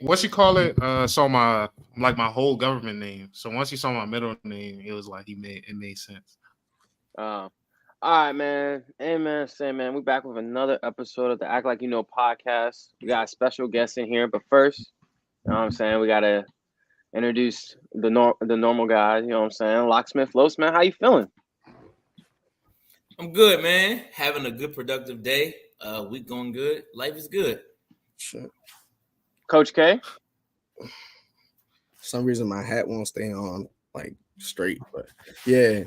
what you call it? Saw my whole government name. So once he saw my middle name, it was like it made sense. Uh, all right, man. Hey, man. Say, man, we back with another episode of the Act Like You Know podcast. We got a special guest in here, but first, you know what I'm saying, we gotta introduce the normal guys. You know what I'm saying, Locksmith, man. How you feeling? I'm good, man. Having a good, productive day. Week going good. Life is good. Shit. Coach K. For some reason my hat won't stay on like straight, but yeah.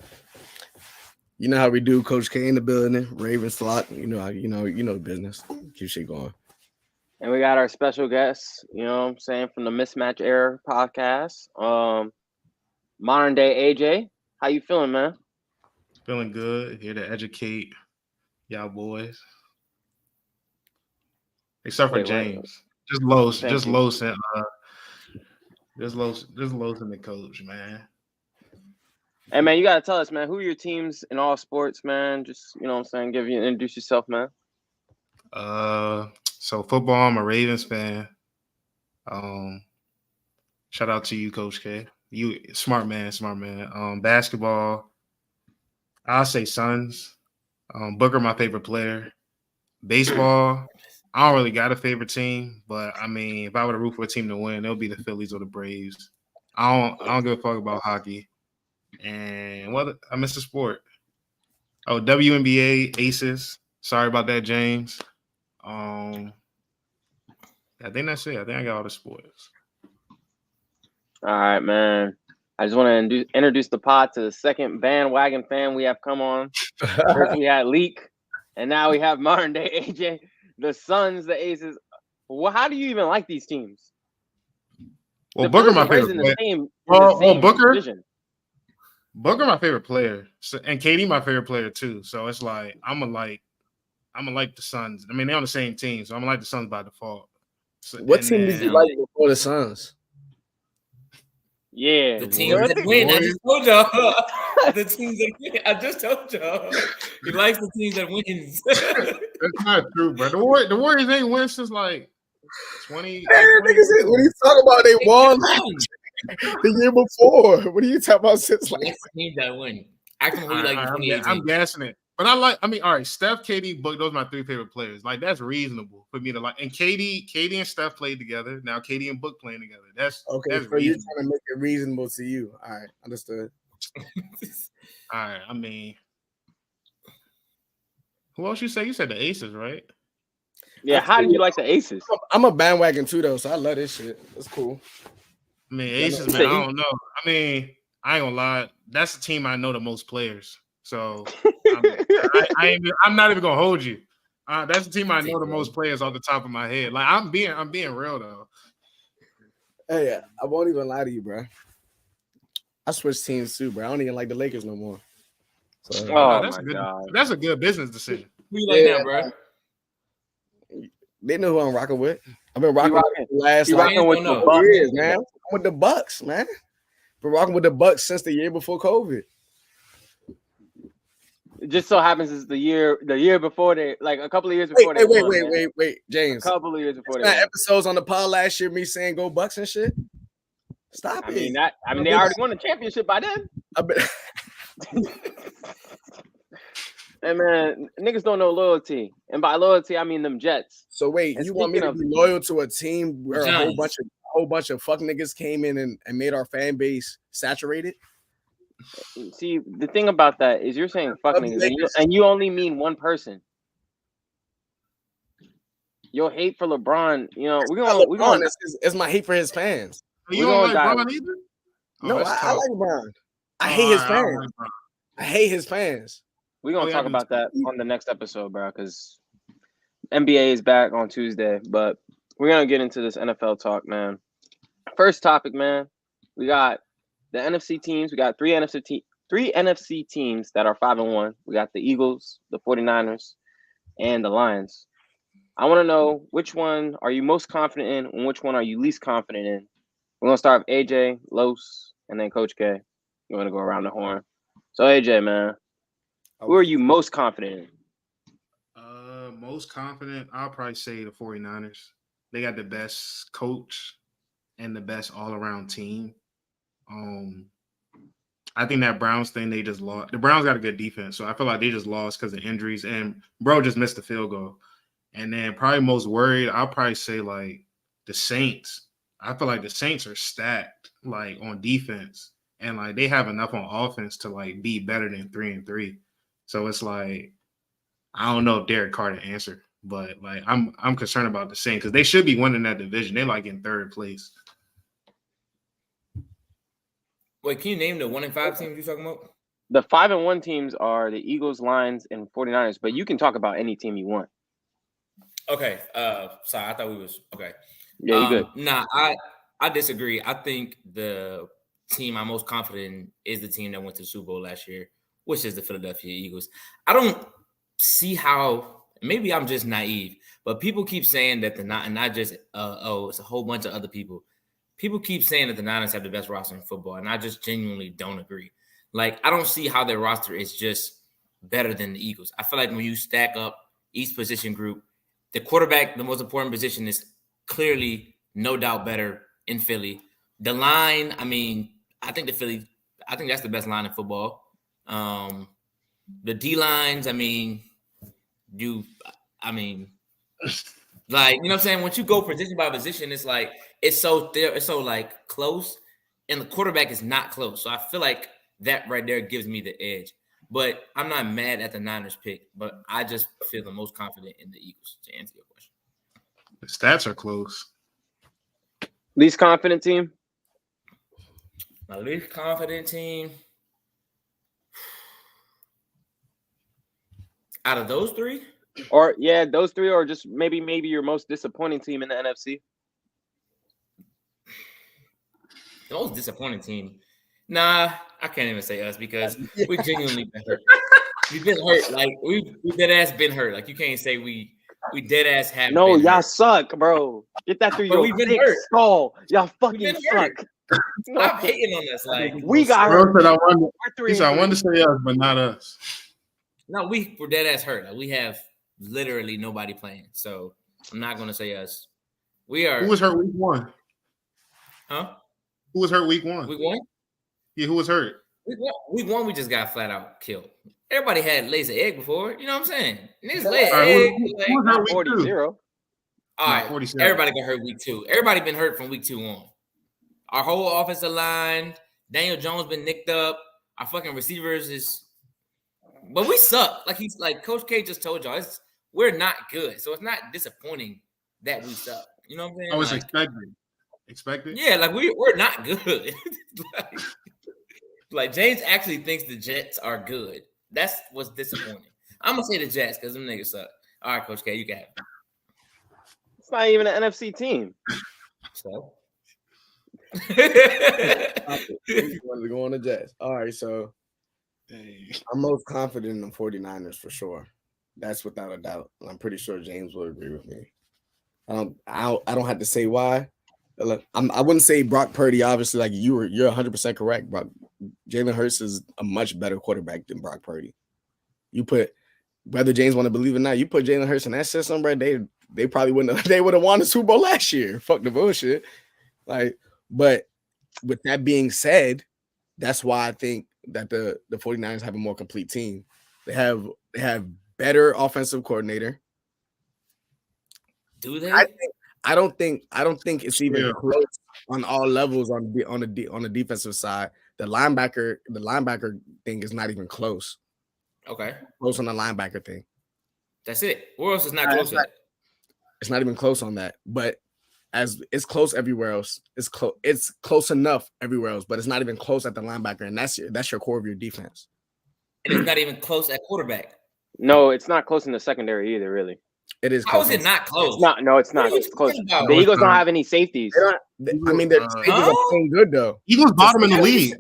You know how we do, Coach K in the building, Raven slot. You know the business. Keep shit going. And we got our special guest, you know what I'm saying, from the Mismatch Era podcast. Modern day AJ. How you feeling, man? Feeling good. Here to educate y'all boys. Except for James. Just Los and the coach, man. Hey, man, you got to tell us, man, who are your teams in all sports, man? Just, you know what I'm saying, introduce yourself, man. So football, I'm a Ravens fan. Shout out to you, Coach K. You smart man. Basketball, I'll say Suns. Booker, my favorite player. Baseball, I don't really got a favorite team, but I mean, if I were to root for a team to win, it'll be the Phillies or the Braves. I don't give a fuck about hockey. And what I missed the sport. Oh, WNBA Aces. Sorry about that, James. I think that's it. I think I got all the sports. All right, man. I just want to introduce the pod to the second bandwagon fan we have come on. First we had Leak, and now we have modern day AJ. The Suns, the Aces. Well, how do you even like these teams? Well, Booker, my favorite player. Booker, my favorite player, and KD, my favorite player too. So it's like I'm gonna like the Suns. I mean, they're on the same team, so I'm gonna like the Suns by default. So, what team did you like before the Suns? Yeah, the teams that win. I just told y'all. The teams that win. I just told y'all. He likes the teams that wins. That's not true, bro. The Warriors ain't win since like 20. When you talk about they won the year before, what are you talking about since like the teams that win? Acting like 2018. I'm guessing it. But all right, Steph, KD, Book, those are my three favorite players. Like, that's reasonable for me to like. And KD and Steph played together. Now KD and Book playing together. That's okay. That's so reasonable. You're trying to make it reasonable to you. All right, understood. All right, I mean, who else you say? You said the Aces, right? Yeah, how do you like the Aces? I'm a bandwagon too, though, so I love this shit. It's cool. I mean, Aces, man, I don't know. I mean, I ain't gonna lie. That's the team I know the most players. So I'm not even gonna hold you. That's the team I know the most players off the top of my head. Like I'm being real though. Hey, I won't even lie to you, bro. I switched teams too, bro. I don't even like the Lakers no more. So, that's a good business decision. Who you like now, bro? They know who I'm rocking with. I've been rocking with the last years, man. I'm with the Bucks, man. Been rocking with the Bucks since the year before COVID. It just so happens it's the year before like a couple of years before. Wait, James. A couple of years before. Episodes on the pod last year, me saying go Bucks and shit. Stop it. I mean, they already won the championship by then. Hey man, niggas don't know loyalty, and by loyalty I mean them Jets. So wait, you want me to be loyal to a team where a whole bunch of fuck niggas came in and made our fan base saturated? See, the thing about that is you're saying fuck niggas, and you only mean one person. Your hate for LeBron, you know, we're going. It's my hate for his fans. You don't like LeBron either? No, I like LeBron. I hate his fans. I hate his fans. We're gonna talk about that on the next episode, bro, because NBA is back on Tuesday, but we're gonna get into this NFL talk, man. First topic, man. We got the NFC teams. We got three NFC teams that are 5-1. We got the Eagles, the 49ers, and the Lions. I want to know which one are you most confident in and which one are you least confident in. We're gonna start with AJ, Los, and then Coach K. We're gonna go around the horn. So AJ, man, who are you most confident in? Most confident, I'll probably say the 49ers. They got the best coach. and the best all around team. I think that Browns thing they just lost. The Browns got a good defense, so I feel like they just lost because of injuries. And bro just missed the field goal. And then probably most worried, I'll probably say like the Saints. I feel like the Saints are stacked like on defense, and like they have enough on offense to like be better than 3-3. So it's like I don't know if Derek Carr to answer, but like I'm concerned about the Saints because they should be winning that division. They're like in third place. Wait, can you name the 1-5 teams you're talking about? The 5-1 teams are the Eagles, Lions, and 49ers, but you can talk about any team you want. Okay. Sorry, I thought we was okay. Yeah, you good. Nah, I disagree. I think the team I'm most confident in is the team that went to the Super Bowl last year, which is the Philadelphia Eagles. I don't see how, maybe I'm just naive, but people keep saying that not just it's a whole bunch of other people. People keep saying that the Niners have the best roster in football, and I just genuinely don't agree. Like, I don't see how their roster is just better than the Eagles. I feel like when you stack up each position group, the quarterback, the most important position, is clearly no doubt better in Philly. The line, I mean, I think that's the best line in football. The D lines, like, you know what I'm saying? Once you go position by position, it's like it's so like close, and the quarterback is not close. So I feel like that right there gives me the edge. But I'm not mad at the Niners pick, but I just feel the most confident in the Eagles, to answer your question. The stats are close. Least confident team? My least confident team out of those three? Or yeah, those three, or just maybe your most disappointing team in the NFC. The most disappointing team. Nah, I can't even say us because we genuinely been hurt. We've been hurt. Like we dead ass been hurt. Like you can't say we dead ass have. No, been y'all hurt. suck, bro. Get that through But your we've been thick hurt. skull. Y'all fucking suck. Stop hating on us. Like we got Bro hurt. said I wanted to say us, but not us. No, we're dead ass hurt. Like, we have literally nobody playing. So I'm not gonna say us. We are. Who was hurt week 1? Huh? Who was hurt week 1? Week 1? Yeah, who was hurt? Week 1, we just got flat out killed. Everybody had lays an egg before. You know what I'm saying? Niggas lay an egg. Who was hurt week 2? All right, everybody got hurt week 2. Everybody been hurt from week 2 on. Our whole offensive line, Daniel Jones been nicked up. Our fucking receivers is, but we suck. Like Coach K just told y'all, we're not good. So it's not disappointing that we suck. You know what I'm saying? I was expected. Yeah, like we're not good. like James actually thinks the Jets are good. That's what's disappointing. I'm gonna say the Jets because them niggas suck. All right, Coach K, you got it. It's not even an NFC team. So you wanted to go on the Jets. All right, so I'm most confident in the 49ers for sure. That's without a doubt. I'm pretty sure James will agree with me. I don't have to say why. I wouldn't say Brock Purdy. Obviously, like you're 100% correct. Jalen Hurts is a much better quarterback than Brock Purdy. You put, whether James want to believe it or not, you put Jalen Hurts in that system, bro. They probably wouldn't. They would have won the Super Bowl last year. Fuck the bullshit. Like, but with that being said, that's why I think that the 49ers have a more complete team. They have better offensive coordinator. Do they? I don't think it's even close on all levels on the defensive side. The linebacker thing is not even close. Okay. Close on the linebacker thing. That's it. Where else is not close at? It's not even close on that. But as it's close everywhere else. It's close enough everywhere else, but it's not even close at the linebacker, and that's your core of your defense. And it's not even close at quarterback. No, it's not close in the secondary either, really. It is. How is it not close? It's not. No, it's not. It's close. The Eagles don't have any safeties. Their safeties are playing good though. Eagles bottom in the league.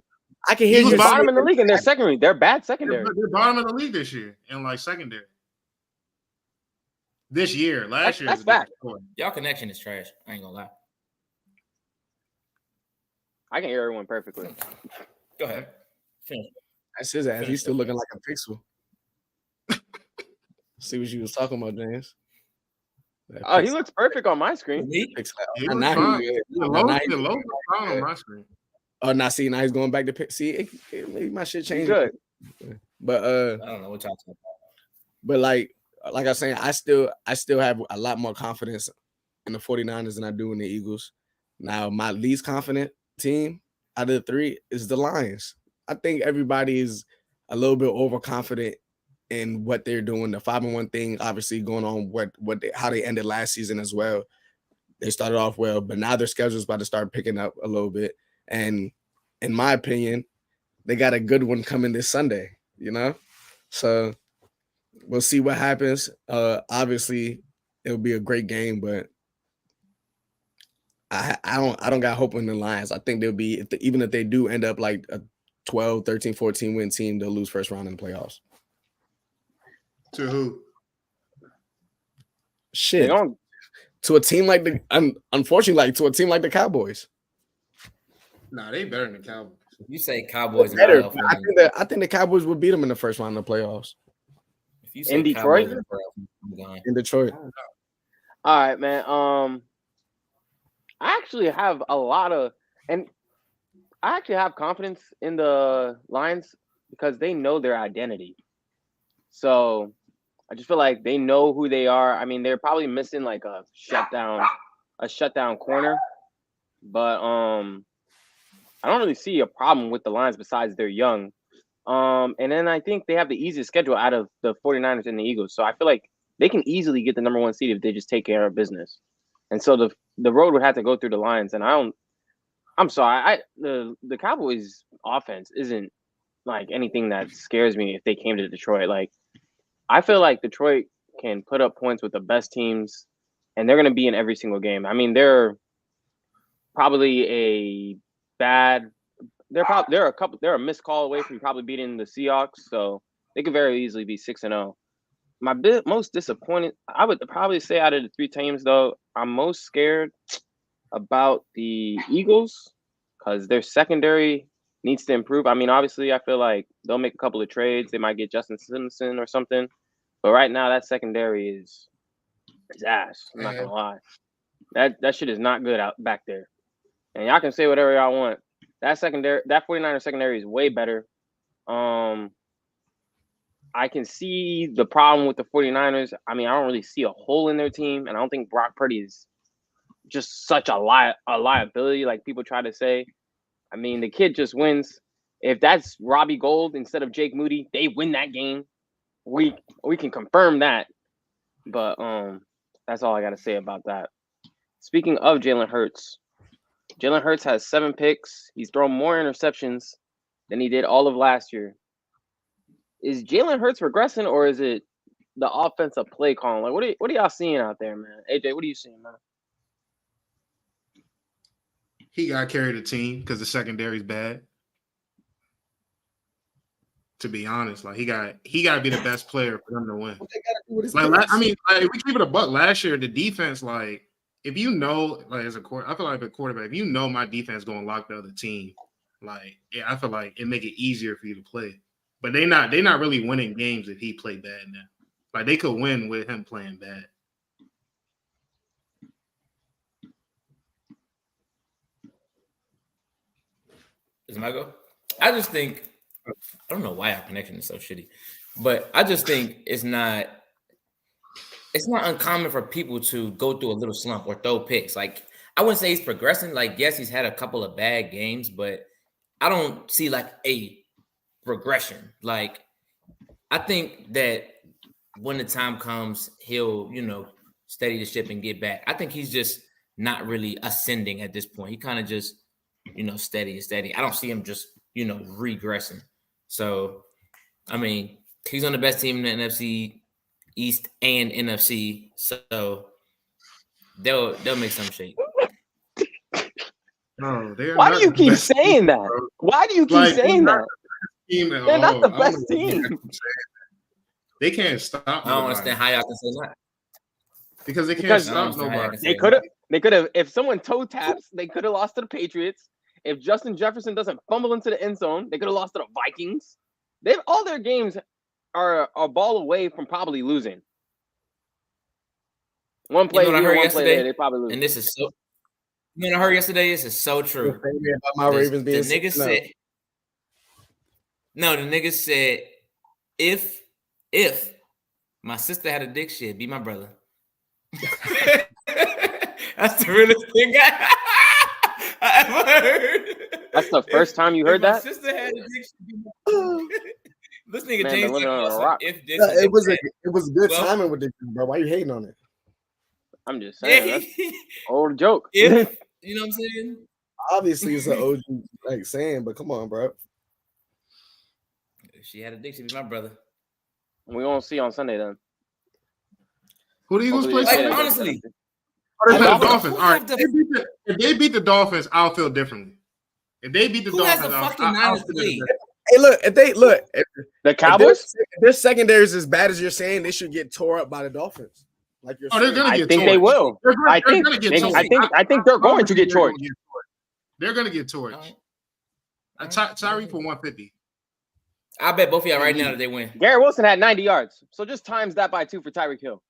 I can hear you. Bottom in the league, and they're secondary. They're bad secondary. They're bottom of the league this year, and like secondary. This year, last year. That's fact. Y'all connection is trash. I ain't gonna lie. I can hear everyone perfectly. Go ahead. That's his ass. He's still looking like a pixel. See what you was talking about, James. Oh, he looks perfect on my screen. He was fine. He was fine on my screen. Oh, now see, now he's going back to pick. See, maybe my shit changed. Good. But I don't know what y'all talking about. But like I was saying, I still have a lot more confidence in the 49ers than I do in the Eagles. Now, my least confident team out of the three is the Lions. I think everybody is a little bit overconfident in what they're doing. The 5-1 thing, obviously, going on how they ended last season as well. They started off well, but now their schedule's about to start picking up a little bit. And in my opinion, they got a good one coming this Sunday, you know? So we'll see what happens. Obviously, it'll be a great game, but I don't got hope in the Lions. I think they'll be, even if they do end up like a 12, 13, 14 win team, they'll lose first round in the playoffs. To who? Shit. To a team like unfortunately, like to a team like the Cowboys. Nah, they better than the Cowboys. You say Cowboys better. I think the Cowboys would beat them in the first round of the playoffs. If you say in Detroit? In Detroit. All right, man. I actually have confidence in the Lions because they know their identity. So I just feel like they know who they are. I mean, they're probably missing like a shutdown corner, but I don't really see a problem with the Lions besides they're young. And then I think they have the easiest schedule out of the 49ers and the Eagles. So I feel like they can easily get the number one seed if they just take care of business. And so the road would have to go through the Lions. And I'm sorry, the Cowboys offense isn't like anything that scares me if they came to Detroit. Like, I feel like Detroit can put up points with the best teams, and they're going to be in every single game. I mean, they're probably they're a missed call away from probably beating the Seahawks, so they could very easily be 6-0. My most disappointed, I would probably say out of the three teams, though, I'm most scared about the Eagles because their secondary needs to improve. I mean, obviously, I feel like they'll make a couple of trades. They might get Justin Simpson or something. But right now, that secondary is ass. I'm not going to lie. That shit is not good out back there. And y'all can say whatever y'all want. That 49er secondary is way better. I can see the problem with the 49ers. I mean, I don't really see a hole in their team. And I don't think Brock Purdy is just such a liability like people try to say. I mean, the kid just wins. If that's Robbie Gould instead of Jake Moody, they win that game. We can confirm that. But that's all I got to say about that. Speaking of Jalen Hurts has 7 picks. He's thrown more interceptions than he did all of last year. Is Jalen Hurts regressing, or is it the offensive play calling? Like, what are y'all seeing out there, man? AJ, what are you seeing, man? He got carried the team because the secondary's bad. To be honest, like he got to be the best player for them to win. Like, I mean, like, if we keep it a buck, last year the defense, like, if you know, like as a quarterback, I feel like a quarterback, if you know my defense going to lock the other team, like, yeah, I feel like it make it easier for you to play. But they're not really winning games if he play bad now. Like, they could win with him playing bad. Is my go? I just think, I don't know why our connection is so shitty, but I just think it's not uncommon for people to go through a little slump or throw picks. Like, I wouldn't say he's progressing. Like, yes, he's had a couple of bad games, but I don't see like a regression. Like, I think that when the time comes, he'll, steady the ship and get back. I think he's just not really ascending at this point. He kind of just, steady. I don't see him just, regressing. So, I mean, he's on the best team in the NFC East and NFC. So they'll make some shape. No, why do you keep saying that? Why do you keep saying that? They're not the best team. They can't stop. I don't understand how y'all can say that. Because they can't stop nobody. They could have. If someone toe taps, they could have lost to the Patriots. If Justin Jefferson doesn't fumble into the end zone, they could have lost to the Vikings. All their games are a ball away from probably losing. One play You know what I here, heard one play yesterday? there, they probably lose. And this is so. You know what I heard yesterday? This is so true. About my Ravens being the nigga said. No, the nigga said, if my sister had a dick, she'd be my brother. That's the realest thing I ever heard. That's the first time you heard that? My sister had a dick, she'd be my brother. This nigga Man, James living on a also, rock. if this Yeah, it was good Well- timing with this, bro. Why you hating on it? I'm just saying. That's old joke. if you know what I'm saying? Obviously, it's an OG like saying, but come on, bro. If she had a dick, she'd be my brother. We won't see on Sunday then. Who the Eagles play? Hopefully they Sunday? say that. honestly. Or they play the Who Dolphins. All right. have the- If they beat the Dolphins, I'll feel differently. If they beat the Who has Dolphins, the I'll fucking feel Niners differently. league? Hey, look, if The Cowboys? their secondary is as bad as you're saying, they should get tore up by the Dolphins. Like you're Oh, they're saying. gonna I get think torched. they will. I They're think gonna get they- torched. I think they're going to get torched. They're gonna get torched. Tyreek for 150. I bet both of y'all right now that they win. Garrett Wilson had 90 yards. So just times that by 2 for Tyreek Hill.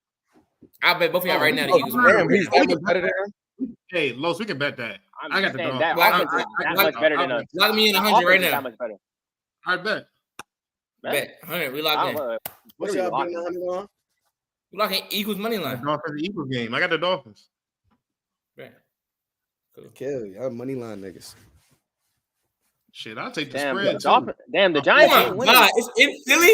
I bet both of y'all right now the Oh, Eagles Damn, win. he's that much better than him. Hey, Los, we can bet that. I'm I got just the saying dog. that Well, offense is that I- much better than us. Lock me in That 100 right offense is now. that much better. I bet. Bet 100. We I locked don't in. know. What What's are we y'all locking? betting 100 on? We locking Eagles money The line. Dolphins Eagles game. I got the Dolphins. Bet. Cool. Kill y'all money line niggas. Shit, I'll take the Damn, spread. the too. Dolphins. Damn, the Oh Giants my ain't winning. God, it's in Philly.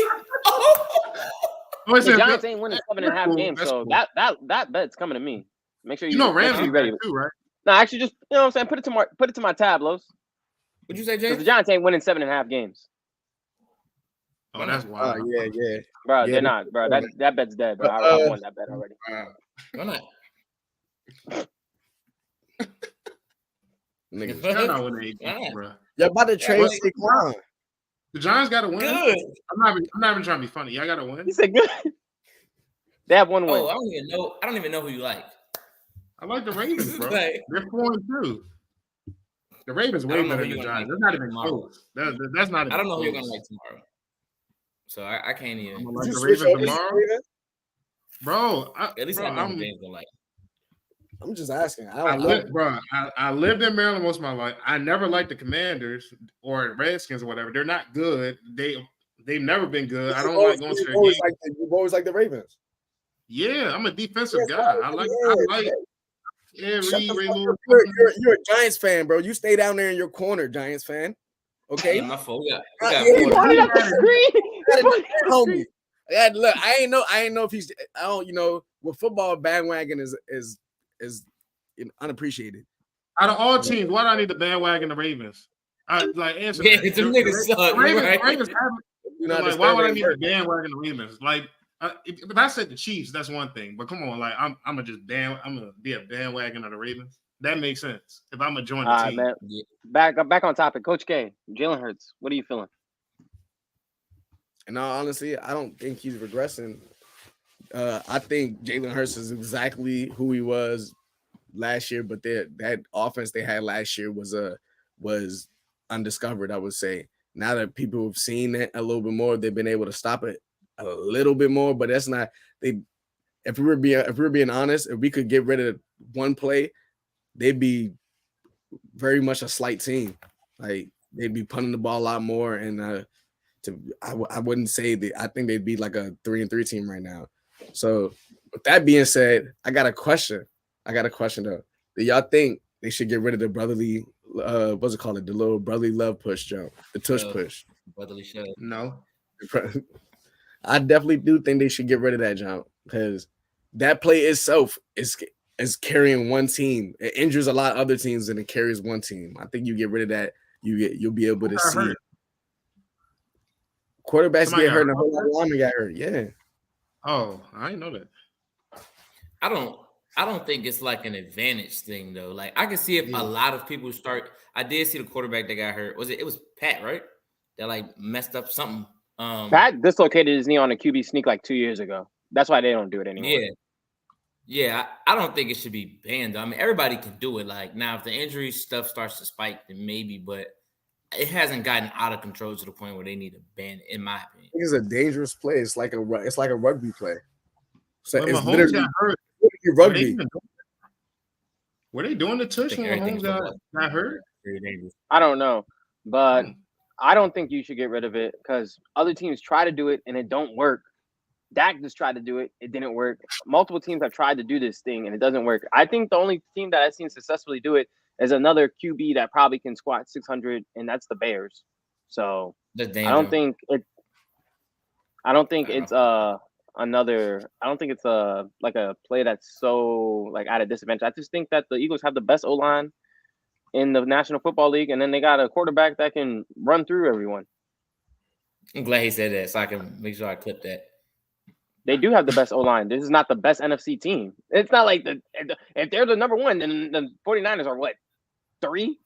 Oh, it's The in- Giants ain't winning 7.5 cool. games, That's so cool. that bet's coming to me. Make sure You know make sure Ramsey's you ready. back too, right? No, actually, just you know what I'm saying. Put it to my tab, Los. What'd you say, Because the James? Giants ain't winning 7.5 games, Oh, that's Oh wild. yeah. bro. Yeah, they're they- not, bro. That bet's dead, bro. I won that bet already. Wow. Why not? Niggas. They're not winning 8 Yeah. bro. Y'all about to trade What? Saquon. The Giants got to win. Good. I'm not even trying to be funny. Y'all got to win. He said good. They have one win. Oh, I don't even know who you like. I like the Ravens, bro. Like- They're 4-2. The Ravens I way don't know better who than you're the gonna Giants. like That's not even tomorrow. close. That's not even I don't know who you're close. gonna like tomorrow. So I can't I'm even. gonna like You the switch Ravens over to tomorrow, Ravens? bro. At least I know who James gonna like. I'm just asking. I lived in Maryland most of my life. I never liked the Commanders or Redskins or whatever. They're not good. They've never been good. I don't like going to their games. You've always liked the Ravens. Yeah, I'm a defensive Yes, guy. right. I like Shut Reed, the Ray fuck Lewis. up. You're a Giants fan, bro. You stay down there in your corner, Giants fan. Okay. Yeah, my fault. We got Yeah, He four. pointed at the screen. He pointed at the homie. screen. Yeah, look, I ain't know if he's. I don't. With football, bandwagon is unappreciated. Out of all teams, why do I need the bandwagon the Ravens? Answer Yeah, that. them niggas suck. The Ravens, Right? Ravens have, You know, like, why would I need the bandwagon the Ravens? Like, if I said the Chiefs, that's one thing. But come on, like, I'm gonna be a bandwagon of the Ravens. That makes sense. If I'm gonna join the All right, team, man. Back on topic. Coach K, Jalen Hurts. What are you feeling? And honestly, I don't think he's regressing. I think Jalen Hurts is exactly who he was last year, but that offense they had last year was undiscovered, I would say. Now that people have seen it a little bit more, they've been able to stop it a little bit more, but that's not they. If we were being honest, if we could get rid of one play, they'd be very much a slight team. Like they'd be punting the ball a lot more, and I wouldn't say that. I think they'd be like a 3-3 team right now. So with that being said, I got a question though. Do y'all think they should get rid of the brotherly? What's it called? The little brotherly love push jump, the tush push. Brotherly shove. no. I definitely do think they should get rid of that jump because that play itself is carrying one team. It injures a lot of other teams and it carries one team. I think you get rid of that, you'll be able to see. Hurt. Quarterbacks Somebody get got hurt, and a hurt. whole lot of linemen got hurt. Yeah. Oh, I didn't know that. I don't think it's like an advantage thing though. Like I can see if a lot of people start. I did see the quarterback that got hurt. It was Pat, right? That like messed up something. Pat dislocated his knee on a QB sneak like 2 years ago. That's why they don't do it anymore. Yeah. I don't think it should be banned. I mean, everybody can do it. Like now, if the injury stuff starts to spike, then maybe. But it hasn't gotten out of control to the point where they need to ban it, in my opinion. It's a dangerous play. It's like a rugby play. So When it's Mahomes literally got hurt, rugby. Were they doing the tush when Mahomes got hurt? I don't know, but I don't think you should get rid of it because other teams try to do it and it don't work. Dak just tried to do it. It didn't work. Multiple teams have tried to do this thing and it doesn't work. I think the only team that I've seen successfully do it is another QB that probably can squat 600, and that's the I don't think it's like a play that's so like at a disadvantage. I just think that the Eagles have the best O-line in the National Football League, and then they got a quarterback that can run through everyone. I'm glad he said that so I can make sure I clip that. They do have the best O-line. This is not the best NFC team. It's not like if they're the number one, then the 49ers are what? 3?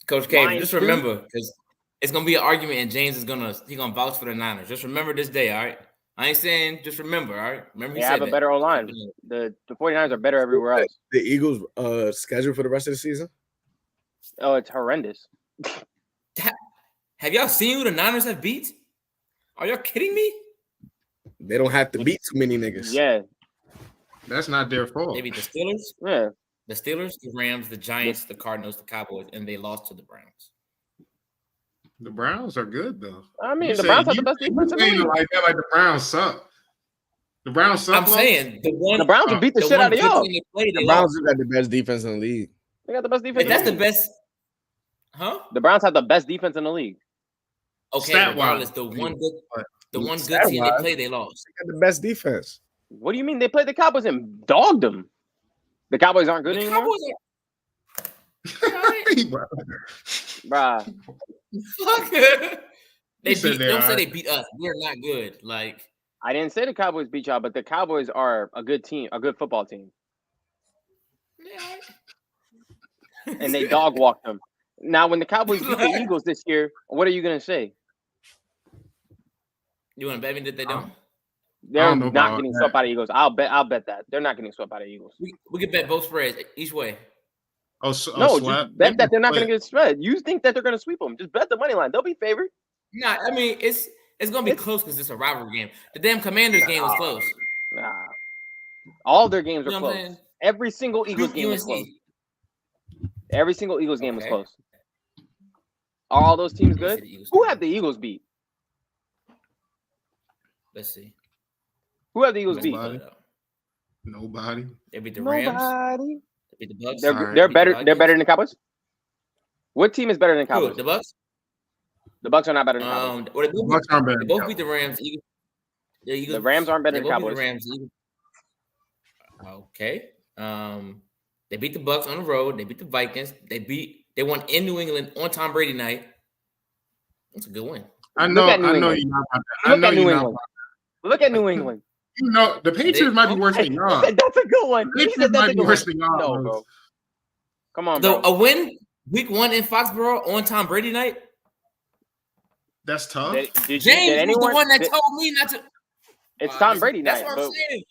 Coach K, just remember, because it's gonna be an argument, and James is gonna vouch for the Niners. Just remember this day, all right? I ain't saying just remember, all right? Remember they have a better O-line. The 49ers are better everywhere else. The Eagles schedule for the rest of the season? Oh, it's horrendous. Have y'all seen who the Niners have beat? Are y'all kidding me? They don't have to beat too many niggas. Yeah. That's not their fault. They beat the Steelers? Yeah. The Steelers, the Rams, the Giants, the Cardinals, the Cowboys, and they lost to the Browns. The Browns are good, though. I mean, the Browns have the best defense in the league. Like the Browns suck. The Browns suck. I'm saying the Browns will beat the shit out of y'all. The Browns have got the best defense in the league. They got the best defense. That's the best. Huh? The Browns have the best defense in the league. Okay, regardless, the one good team they play, they lost. They got the best defense. What do you mean they played the Cowboys and dogged them? The Cowboys aren't good anymore. Bruh. Fuck. Don't say they beat us. We're not good. Like I didn't say the Cowboys beat y'all, but the Cowboys are a good team, a good football team. Yeah. And they dog walked them. Now, when the Cowboys beat the Eagles this year, what are you gonna say? You want to bet me that they don't? They're not getting swept out of Eagles. I'll bet that they're not getting swept out of Eagles. We can bet both spreads each way. Just bet that they're not going to get spread. You think that they're going to sweep them? Just bet the money line. They'll be favored. Nah, I mean it's going to be close because it's a rivalry game. The damn Commanders game was close. Nah, all their games are close. Every single Eagles game was close. Every single Eagles game was close. Are all those teams good? Who have the Eagles beat? Let's see. Who have the Eagles beat? Nobody. They beat the Rams. Nobody. They beat the Bucks. They're better. They're better than the Cowboys. What team is better than the Cowboys? The Bucks. The Bucks are not better than the Cowboys. The Bucks aren't better. They both beat the Rams. The Rams aren't better than the Cowboys. Okay. They beat the Bucks on the road. They beat the Vikings. They won in New England on Tom Brady night. That's a good win. I know you're not about that. I know you're not about that. Look at New England. You know the Patriots might be worse than y'all. That's a good one. The Patriots might be worse than y'all. No, bro. Come on, bro. A win week 1 in Foxborough on Tom Brady night. That's tough. James was the one that told me not to. It's Tom Brady night. That's what I'm saying.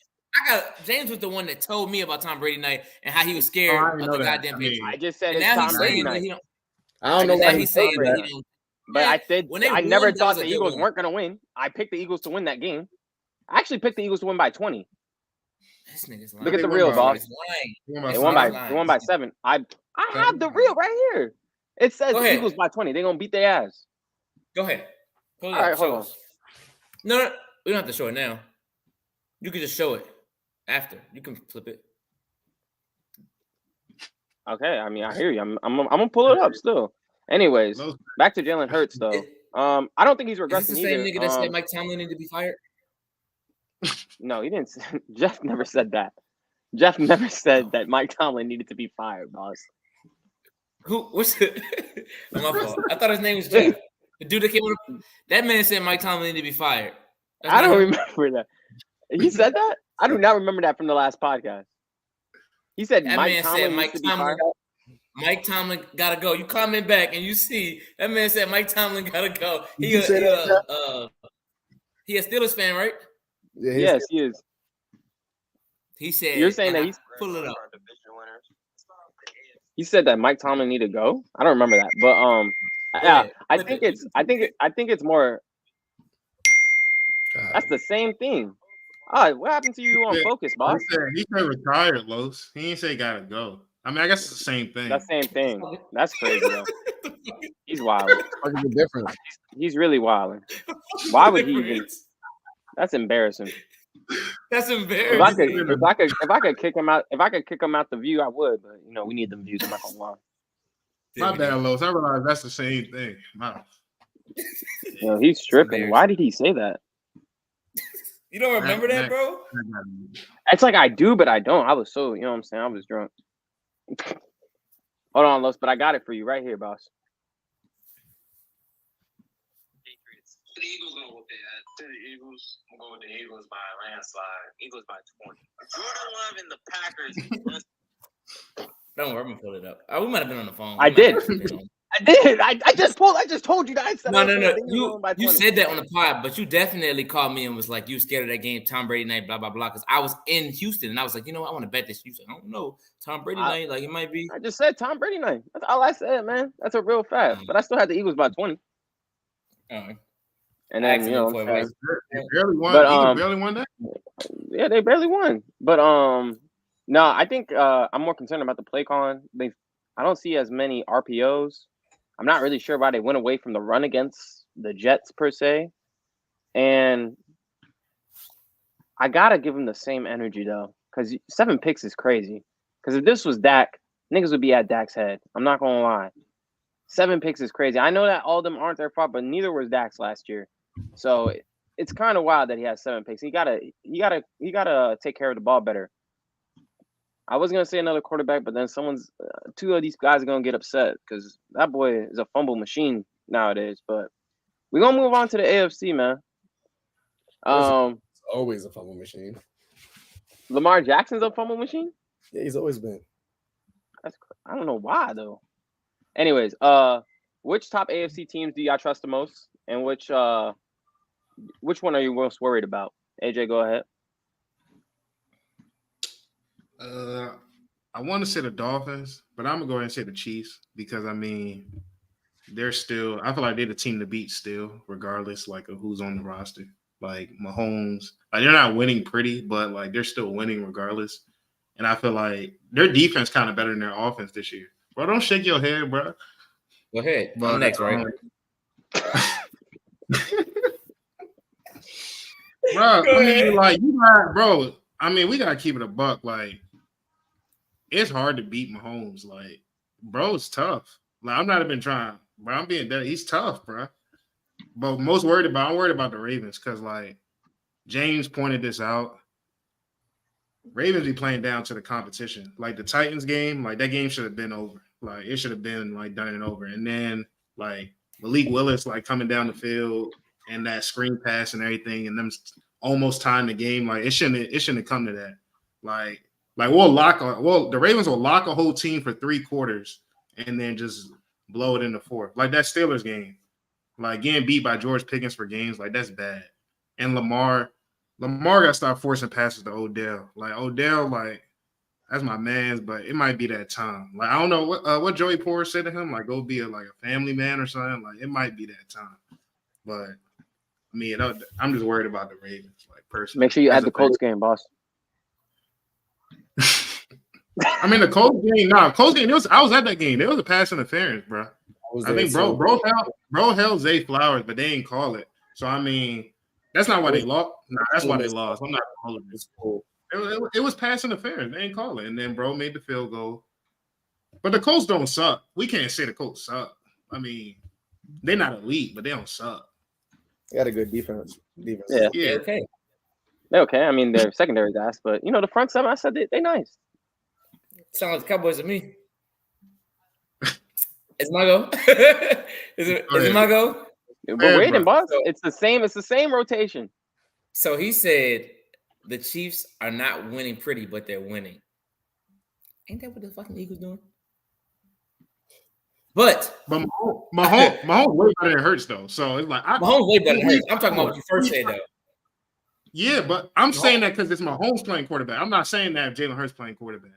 James was the one that told me about Tom Brady night and how he was scared of the goddamn Patriots. I just said it's Tom Brady night. I don't know why he's saying that. But I said I never thought the Eagles weren't going to win. I picked the Eagles to win that game. I actually picked the Eagles to win by 20. This nigga's lying. Look at the real, boss. They won by 7. I have the real right here. It says the Eagles by 20. They're going to beat their ass. Go ahead. All right, hold on. No, we don't have to show it now. You can just show it after. You can flip it. Okay, I mean, I hear you. I'm gonna pull it up still. Anyways, back to Jalen Hurts though. I don't think he's regressing. Is this the same nigga that said Mike Tomlin needed to be fired? No, he didn't. Jeff never said that. Jeff never said that Mike Tomlin needed to be fired, boss. What's it? My fault. I thought his name was Jeff. The dude that came on. That man said Mike Tomlin needed to be fired. I don't remember that. He said that? I do not remember that from the last podcast. He said Mike Tomlin gotta go. You comment back and you see that man said Mike Tomlin gotta go. He a Steelers fan, right? Yeah, yes, he is. He said you're saying that he's pull it up. He said that Mike Tomlin need to go. I don't remember that, but yeah, I think it's more. That's the same thing. All right, what happened to you on Focus, boss? He said retired, Los. He didn't say gotta go. I mean, I guess it's the same thing. That same thing. That's crazy though. He's wilding. What's the difference? He's really wilding. Why would he even? That's embarrassing. That's embarrassing. If I could kick him out, the view, I would. But you know, we need them views. I'm not gonna lie. My bad, Los. I realize that's the same thing. Wow. You know, he's stripping. Why did he say that? You don't remember that, bro? It's like I do, but I don't. I was so, you know what I'm saying? I was drunk. Hold on, Los, but I got it for you right here, boss. The Eagles gonna whoop their ass. To the Eagles, I'm going with the Eagles by a landslide. Eagles by 20. Jordan Love and the Packers. Don't worry, I'm gonna pull it up. We might have been on the phone. I did. I just told you that. I said no. You said that on the pod, but you definitely called me and was like, you scared of that game, Tom Brady night, blah, blah, blah. Because I was in Houston and I was like, you know what? I want to bet this. You said, I don't know. Tom Brady night, like it might be. I just said Tom Brady night. That's all I said, man. That's a real fact. But I still had the Google by 20. And then, you know, they barely won. But, barely won that? Yeah, they barely won. But no, I think I'm more concerned about the play calling. I don't see as many RPOs. I'm not really sure why they went away from the run against the Jets per se. And I gotta give them the same energy though, because 7 picks is crazy. Because if this was Dak, niggas would be at Dak's head. I'm not gonna lie. 7 picks is crazy. I know that all of them aren't their fault, but neither was Dak's last year. So it's kind of wild that he has 7 picks. He gotta take care of the ball better. I was gonna say another quarterback, but then 2 of these guys are gonna get upset because that boy is a fumble machine nowadays. But we're gonna move on to the AFC, man. It's always a fumble machine. Lamar Jackson's a fumble machine? Yeah, he's always been. I don't know why though. Anyways, which top AFC teams do y'all trust the most, and which one are you most worried about? AJ, go ahead. I want to say the Dolphins, but I'm gonna go ahead and say the Chiefs because I mean they're still. I feel like they're the team to beat still, regardless like of who's on the roster. Like Mahomes, like they're not winning pretty, but like they're still winning regardless. And I feel like their defense kind of better than their offense this year. Bro, don't shake your head, bro. Go ahead. I'm next, right? Bro, bro. I mean, we gotta keep it a buck. Like, it's hard to beat Mahomes. Like, bro, it's tough. Like, I'm not even trying, bro. I'm being dead. He's tough, bro. But I'm worried about the Ravens because, like, James pointed this out. Ravens be playing down to the competition. Like the Titans game, like that game should have been over. Like it should have been like done and over. And then like Malik Willis like coming down the field and that screen pass and everything, and them almost tying the game. Like it shouldn't have come to that. Like the Ravens will lock a whole team for 3 quarters and then just blow it in the 4th. Like that Steelers game. Like getting beat by George Pickens for games, like that's bad. And Lamar got to stop forcing passes to Odell. Like Odell, like that's my man's, but it might be that time. Like I don't know what Joey Porter said to him. Like go be a family man or something. Like it might be that time. But I mean, I'm just worried about the Ravens. Like personally, make sure you add the Colts game, boss. I mean the Colts game. Colts game. I was at that game. There was a pass interference, bro. I think bro held Zay Flowers, but they didn't call it. So I mean. That's not why they lost. No, that's why they lost. I'm not calling it. Cool. It was pass interference. They didn't call it. And then bro made the field goal. But the Colts don't suck. We can't say the Colts suck. I mean, they're not elite, but they don't suck. They got a good defense. Yeah. Okay. They're okay. I mean, their secondary's ass, but you know, the front seven, I said they nice. Sound like the Cowboys to me. It's my go. Is it my go? We're waiting, boss. It's the same rotation. So he said the Chiefs are not winning pretty, but they're winning. Ain't that what the fucking Eagles doing? But Mahomes way better than Hurts though. So it's like Mahomes way better than Hurts. I'm talking about what you first said though. Yeah, but I'm saying that because it's Mahomes playing quarterback. I'm not saying that Jalen Hurts playing quarterback.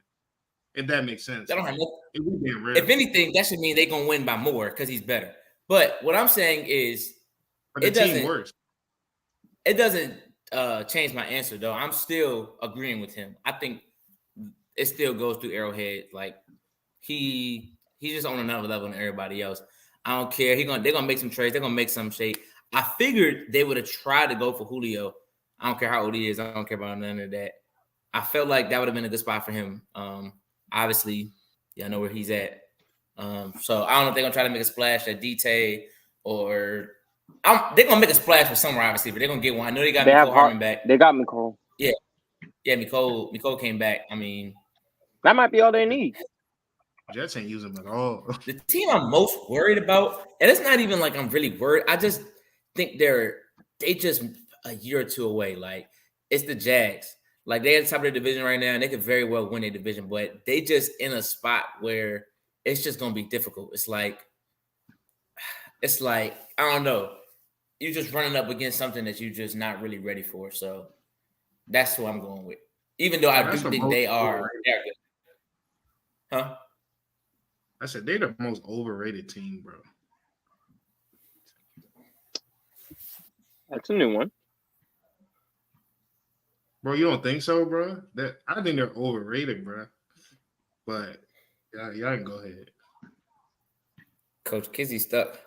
If that makes sense. That don't have if anything, that should mean they're gonna win by more because he's better. But what I'm saying is, it doesn't. Worse. It doesn't change my answer though. I'm still agreeing with him. I think it still goes through Arrowhead. Like he's just on another level than everybody else. I don't care. They're gonna make some trades. They're gonna make some shape. I figured they would have tried to go for Julio. I don't care how old he is. I don't care about none of that. I felt like that would have been a good spot for him. Obviously, I know where he's at. So I don't know if they're gonna try to make a splash at DT or they're gonna make a splash for somewhere, obviously, but they're gonna get one. I know they got Nicole Harmon back. They got Nicole. Yeah, Nicole came back. I mean, that might be all they need. Jets ain't using them at all. The team I'm most worried about, and it's not even like I'm really worried. I just think they just a year or two away. Like it's the Jags. Like they're at the top of the division right now, and they could very well win their division, but they just in a spot where it's just gonna be difficult. It's like I don't know. You're just running up against something that you're just not really ready for. So that's who I'm going with. Even though I do think they're good. Huh? I said they're the most overrated team, bro. That's a new one. Bro, you don't think so, bro? I think they're overrated, bro. But y'all can go ahead. Coach Kizzy stuck.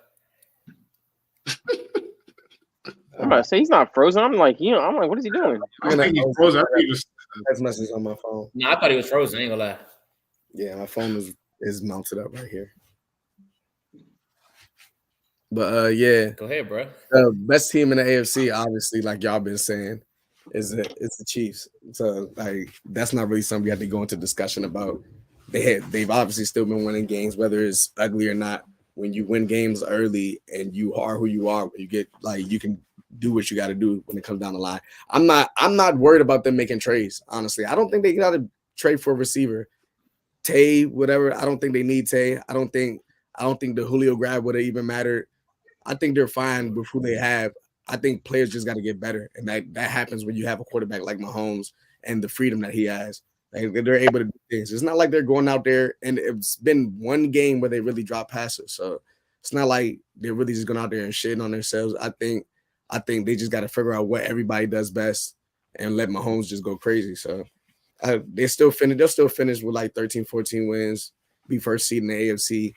I'm about to say he's not frozen. I'm like, what is he doing? I think he's frozen. I think he was text message on my phone. No, I thought he was frozen. I ain't gonna lie. Yeah, my phone is mounted up right here. But yeah, go ahead, bro. The best team in the AFC, obviously, like y'all been saying, is the Chiefs. So like that's not really something we have to go into discussion about. They've obviously still been winning games, whether it's ugly or not. When you win games early and you are who you are, you get like you can do what you got to do when it comes down the line. I'm not worried about them making trades. Honestly, I don't think they got to trade for a receiver. Tay, whatever. I don't think they need Tay. I don't think the Julio grab would have even mattered. I think they're fine with who they have. I think players just got to get better, and that happens when you have a quarterback like Mahomes and the freedom that he has. Like they're able to do things. It's not like they're going out there, and it's been one game where they really drop passes. So it's not like they're really just going out there and shitting on themselves. I think they just got to figure out what everybody does best and let Mahomes just go crazy. So they'll still finish with like 13, 14 wins, be first seed in the AFC,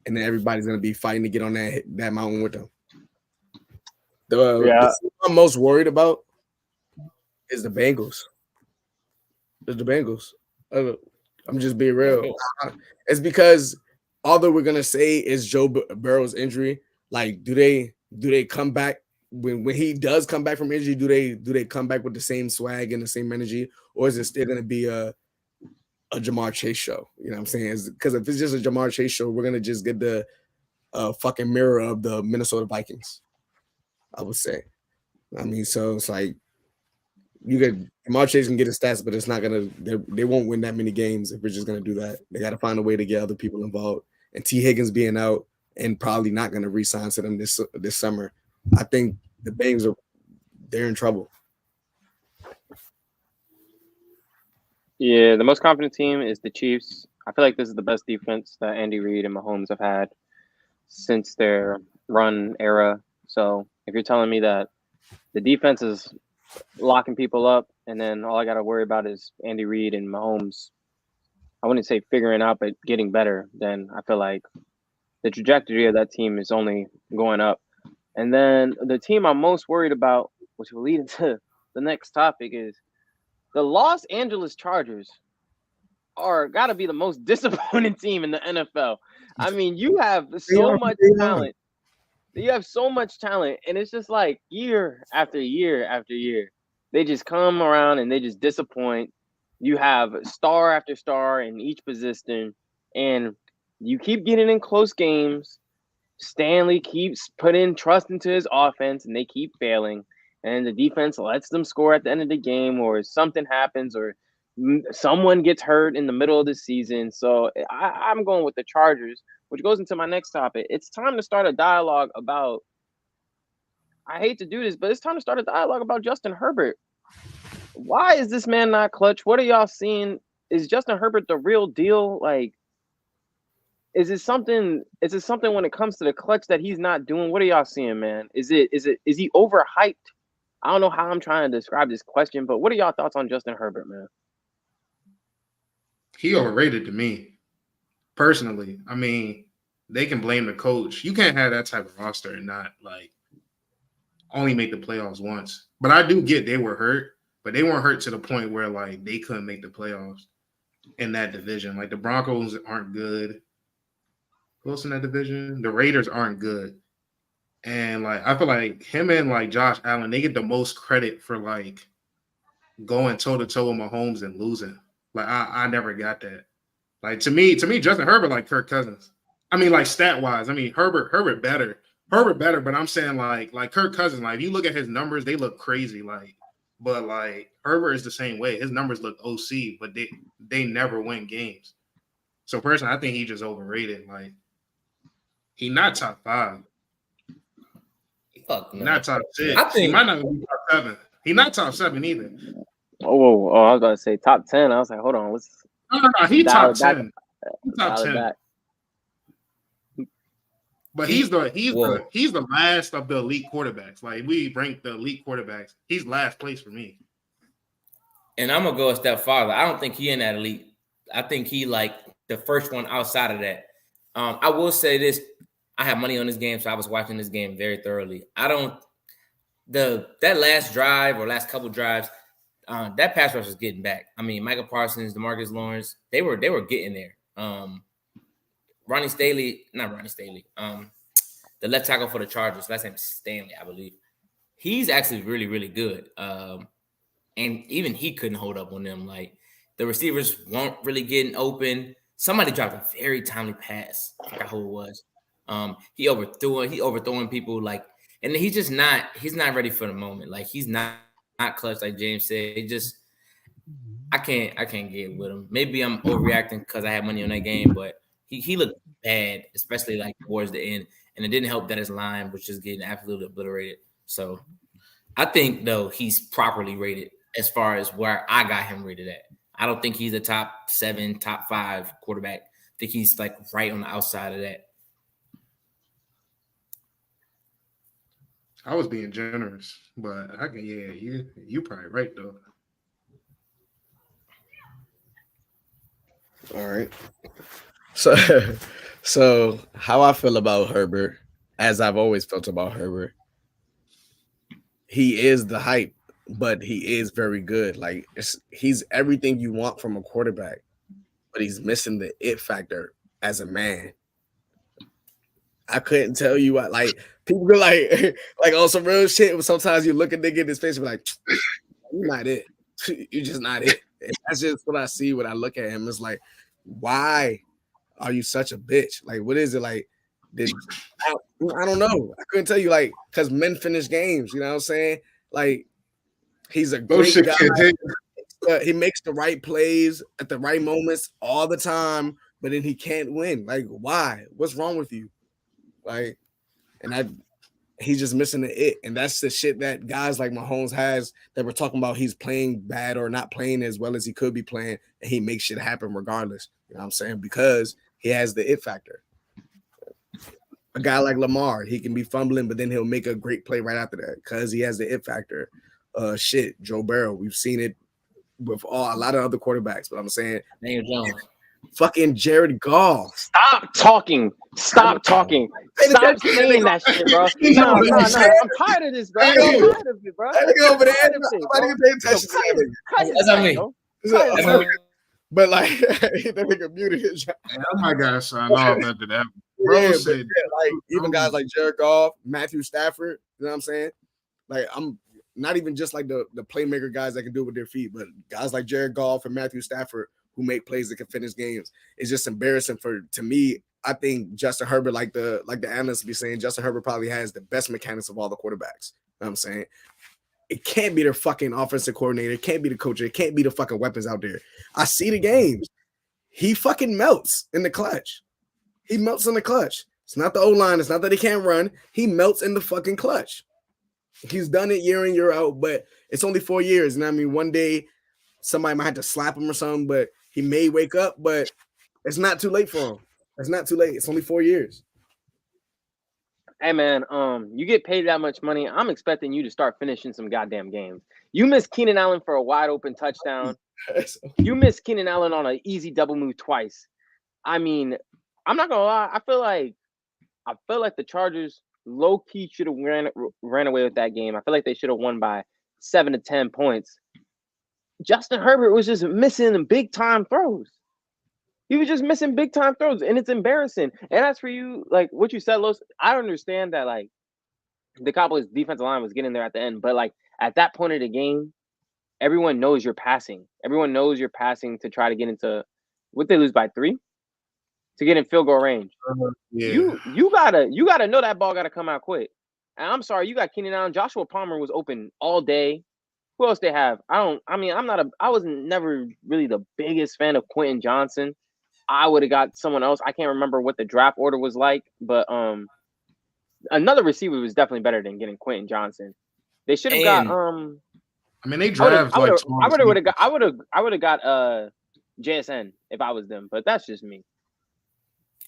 and then everybody's going to be fighting to get on that mountain with them. The thing I'm most worried about is the Bengals. I'm just being real. It's because although we're gonna say is Joe Burrow's injury, like do they come back when he does come back from injury? Do they come back with the same swag and the same energy, or is it still gonna be a Jamar Chase show? You know what I'm saying? Because if it's just a Jamar Chase show, we're gonna just get the fucking mirror of the Minnesota Vikings. I would say. I mean, so it's like. Jamar Chase can get his stats, but it's not gonna. They won't win that many games if we're just gonna do that. They got to find a way to get other people involved. And T. Higgins being out and probably not gonna re-sign to them this summer. I think the Bengals they're in trouble. Yeah, the most confident team is the Chiefs. I feel like this is the best defense that Andy Reid and Mahomes have had since their run era. So if you're telling me that the defense is locking people up, and then all I got to worry about is Andy Reid and Mahomes, I wouldn't say figuring out, but getting better, then I feel like the trajectory of that team is only going up. And then the team I'm most worried about, which will lead into the next topic, is the Los Angeles Chargers are got to be the most disappointing team in the NFL. I mean, you have so much talent. You have so much talent, and it's just like year after year after year, they just come around and they just disappoint. You have star after star in each position, and you keep getting in close games. Stanley keeps putting trust into his offense, and they keep failing. And the defense lets them score at the end of the game, or something happens, or someone gets hurt in the middle of the season. So I'm going with the Chargers, which goes into my next topic. It's time to start a dialogue about, I hate to do this, but it's time to start a dialogue about Justin Herbert. Why is this man not clutch? What are y'all seeing? Is Justin Herbert the real deal? Like, is it something when it comes to the clutch that he's not doing? What are y'all seeing, man? Is he overhyped? I don't know how I'm trying to describe this question, but what are y'all thoughts on Justin Herbert, man? He overrated to me, personally. I mean, they can blame the coach. You can't have that type of roster and not like only make the playoffs once. But I do get they were hurt, but they weren't hurt to the point where like they couldn't make the playoffs in that division. Like the Broncos aren't good. Who else in that division? The Raiders aren't good. And like I feel like him and like Josh Allen, they get the most credit for like going toe to toe with Mahomes and losing. Like I never got that. Like to me, Justin Herbert like Kirk Cousins. I mean, like stat wise, I mean Herbert better. But I'm saying like Kirk Cousins. Like if you look at his numbers, they look crazy. Like, but like Herbert is the same way. His numbers look OC, but they never win games. So personally, I think he just overrated. Like he not top 5. Fuck no. Not top 6. I think he might not even be top 7. He not top 7 either. Oh, I was gonna say top 10. I was like, hold on, what's No. He top 10. He top dial it 10. back. But he's the last of the elite quarterbacks. Like we rank the elite quarterbacks. He's last place for me. And I'm gonna go a step farther. I don't think he in that elite. I think he like the first one outside of that. I will say this. I have money on this game, so I was watching this game very thoroughly. That last drive or last couple drives, that pass rush was getting back. I mean, Michael Parsons, DeMarcus Lawrence, they were getting there. Ronnie Staley, the left tackle for the Chargers, last name is Stanley, I believe. He's actually really, really good. And even he couldn't hold up on them. Like the receivers weren't really getting open. Somebody dropped a very timely pass. I forgot who it was. He overthrowing people like, and he's not ready for the moment. Like he's not clutch, like James said. I can't get with him. Maybe I'm overreacting because I had money on that game, but he looked bad, especially like towards the end. And it didn't help that his line was just getting absolutely obliterated. So I think though he's properly rated as far as where I got him rated at. I don't think he's a top 7, top 5 quarterback. I think he's like right on the outside of that. I was being generous, but you probably right though. All right. So how I feel about Herbert, as I've always felt about Herbert, he is the hype, but he is very good. Like he's everything you want from a quarterback, but he's missing the it factor as a man. I couldn't tell you what, like people go like on some real shit. Sometimes you look at nigga in his face and be like, you're not it. You're just not it. And that's just what I see when I look at him. It's like, why are you such a bitch? Like, what is it like? I don't know. I couldn't tell you, like, because men finish games. You know what I'm saying? Like, he's a great guy. He makes the right plays at the right moments all the time, but then he can't win. Like, why? What's wrong with you? Like, he's just missing the it. And that's the shit that guys like Mahomes has that we're talking about. He's playing bad or not playing as well as he could be playing, and he makes shit happen regardless. You know what I'm saying? Because he has the it factor. A guy like Lamar, he can be fumbling, but then he'll make a great play right after that because he has the it factor. Joe Burrow, we've seen it with a lot of other quarterbacks, but I'm saying Daniel Jones. Fucking Jared Goff. Stop talking. Stop saying that shit, bro. No. I'm tired of this, bro. I'm tired of it, bro. Over there. Nobody pay attention to that. But like, that nigga muted his. I might gotta sign off after that. Bro said, like even guys like Jared Goff, Matthew Stafford. You know what I'm saying? Like I'm not even just like the playmaker guys that can do it with their feet, but guys like Jared Goff and Matthew Stafford who make plays that can finish games. It's just embarrassing to me. I think Justin Herbert, like the analysts be saying, Justin Herbert probably has the best mechanics of all the quarterbacks. You know what I'm saying? It can't be their fucking offensive coordinator. It can't be the coach. It can't be the fucking weapons out there. I see the games. He fucking melts in the clutch. He melts in the clutch. It's not the O-line. It's not that he can't run. He melts in the fucking clutch. He's done it year in, year out, but it's only 4 years. And I mean, one day somebody might have to slap him or something, but he may wake up, but it's not too late for him. It's not too late. It's only 4 years. Hey man, you get paid that much money. I'm expecting you to start finishing some goddamn games. You missed Keenan Allen for a wide open touchdown. You missed Keenan Allen on an easy double move twice. I mean, I'm not gonna lie. I feel like the Chargers low key should have ran away with that game. I feel like they should have won by 7 to 10 points. Justin Herbert was just missing big time throws. He was just missing big time throws, and it's embarrassing. And as for you, like what you said, Los, I understand that like the Cowboys' defensive line was getting there at the end, but like at that point of the game, everyone knows you're passing. Everyone knows you're passing to try to get into what they lose by 3 to get in field goal range. Yeah. You gotta know that ball gotta come out quick. And I'm sorry, you got Keenan Allen. Joshua Palmer was open all day. Who else they have? I was never really the biggest fan of Quentin Johnson. I would have got someone else. I can't remember what the draft order was like, but another receiver was definitely better than getting Quentin Johnson. They should have got I mean, they draft I would have got JSN if I was them, but that's just me.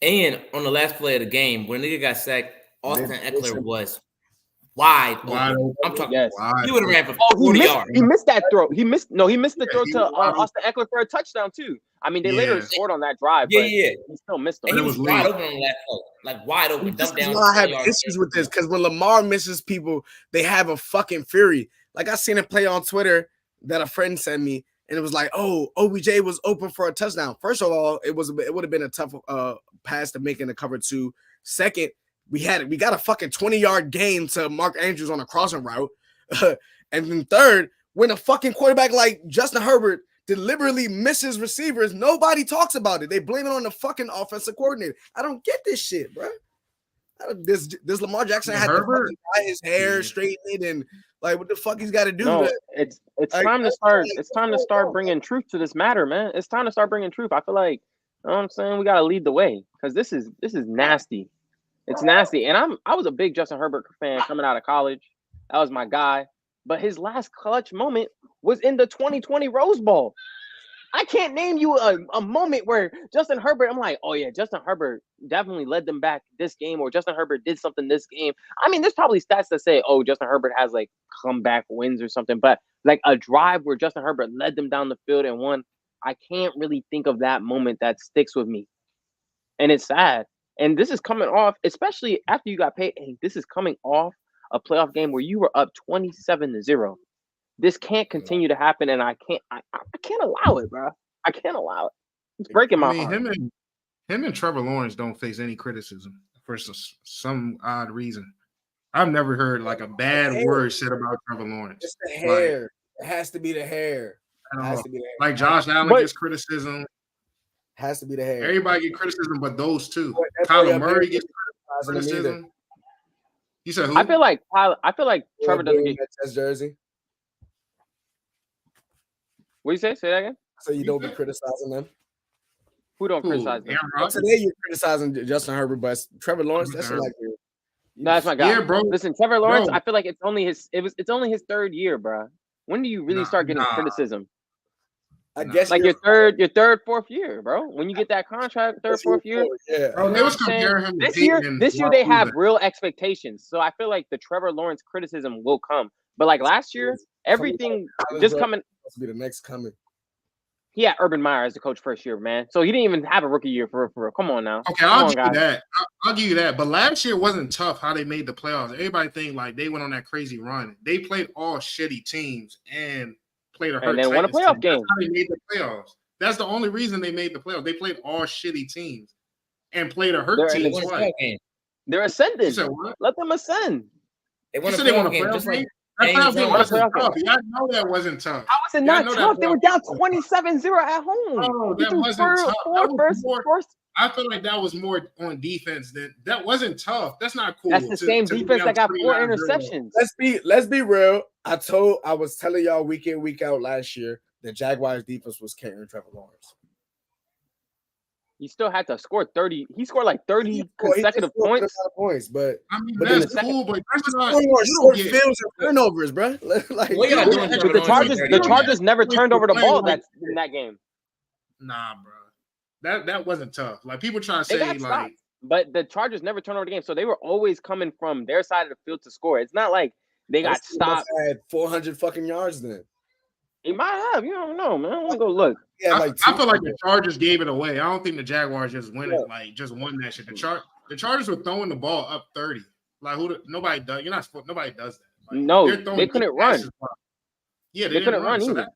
And on the last play of the game, when nigga got sacked, Austin Eckler was wide open. I'm talking. Yes. He would have ran for 40 yards. He missed that throw. He missed the throw to Austin Eckler for a touchdown too. I mean, they later scored on that drive. But he still missed them. And he was wide open on that play, like wide open. This is why I have issues with this, because when Lamar misses people, they have a fucking fury. Like I seen a play on Twitter that a friend sent me, and it was like, "Oh, OBJ was open for a touchdown." First of all, it would have been a tough pass to make in the cover 2. Second, we got a fucking 20-yard gain to Mark Andrews on a crossing route. And then third, when a fucking quarterback like Justin Herbert deliberately misses receivers, nobody talks about it. They blame it on the fucking offensive coordinator. I don't get this shit, bro. This Lamar Jackson had to fucking dye his hair, straighten it, and like what the fuck he's got to do? No, it's time to start. It's time to start bringing truth to this matter, man. It's time to start bringing truth. I feel like, you know what I'm saying, we got to lead the way because this is nasty. It's nasty, and I was a big Justin Herbert fan coming out of college. That was my guy. But his last clutch moment was in the 2020 Rose Bowl. I can't name you a moment where Justin Herbert, I'm like, oh yeah, Justin Herbert definitely led them back this game, or Justin Herbert did something this game. I mean, there's probably stats that say, oh, Justin Herbert has like comeback wins or something, but like a drive where Justin Herbert led them down the field and won, I can't really think of that moment that sticks with me. And it's sad. And this is coming off, especially after you got paid. Hey, this is coming off a playoff game where you were up 27-0. This can't continue to happen, and I can't allow it, bro. I can't allow it. It's breaking my heart. Him and Trevor Lawrence don't face any criticism for some odd reason. I've never heard like a bad word said about Trevor Lawrence. It's the hair. It has to be the hair. Like Josh Allen gets criticism. Has to be the hair. Everybody get criticism, but those two. Kyler Murray gets criticism. You said who? I feel like Trevor doesn't get his jersey. What do you say? Say that again. So you don't be criticizing them. Who don't criticize them? Today you're criticizing Justin Herbert, but Trevor Lawrence. That's like no, that's my guy. Yeah, bro. Listen, Trevor Lawrence. I feel like it's only his 3rd year, bro. When do you really start getting criticism? I guess like your third, 4th year, bro. When you get that contract, 3rd, 4th year. Yeah. Bro, they was comparing him this year they have real expectations. So I feel like the Trevor Lawrence criticism will come. But like last year, everything just coming. Supposed to be the next coming. He had Urban Meyer as the coach first year, man. So he didn't even have a rookie year for real. Come on now. Okay, I'll give you that. I'll give you that. But last year wasn't tough how they made the playoffs. Everybody think like they went on that crazy run. They played all shitty teams and played a hurt. And then won a playoff game. That's how they made the playoffs. That's the only reason they made the playoffs. They played all shitty teams and played a hurt team twice. They're ascending. Let them ascend. They won a playoff game just like Y'all know that wasn't tough. How was it not tough? They were down 27-0 at home. Oh, that wasn't tough. I feel like that was more on defense than that wasn't tough. That's not cool. That's the same defense that got 4 interceptions. Let's be real. I was telling y'all week in, week out last year that Jaguars defense was carrying Trevor Lawrence. He still had to score 30. He scored like 30 consecutive points. But I mean, that's cool. But that's not short fields and turnovers, bro. Like, the Chargers never turned over the ball in that game. Nah, bro. That wasn't tough. Like people try to say, like But the Chargers never turned over the game, so they were always coming from their side of the field to score. It's not like they got stopped. Had 400 fucking yards then. He might have. You don't know, man. I'm gonna go look. Yeah, I feel like the Chargers gave it away. I don't think the Jaguars just won it, just won that shit. The Chargers were throwing the ball up 30. Like nobody does. Nobody does that. Like, no, they couldn't run. Yeah, they couldn't run either.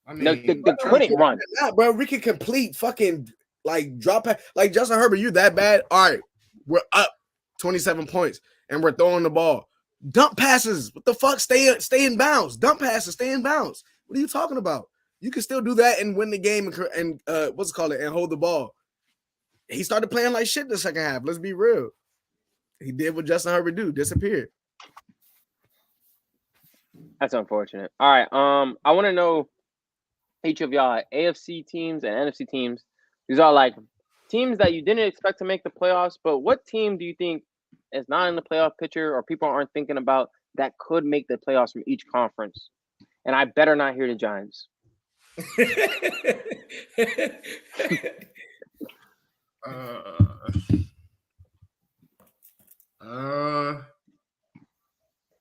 I mean, they couldn't run. Nah, bro, we can complete fucking like drop pass. Like Justin Herbert, you that bad? All right, we're up 27 points and we're throwing the ball. Dump passes. What the fuck? Stay in bounds. Dump passes. Stay in bounds. What are you talking about? You can still do that and win the game and what's it called, and hold the ball. He started playing like shit the second half. Let's be real. He did what Justin Herbert do. Disappeared. That's unfortunate. All right. I want to know each of y'all AFC teams and NFC teams. These are like teams that you didn't expect to make the playoffs, but what team do you think is not in the playoff picture or people aren't thinking about that could make the playoffs from each conference? And I better not hear the Giants.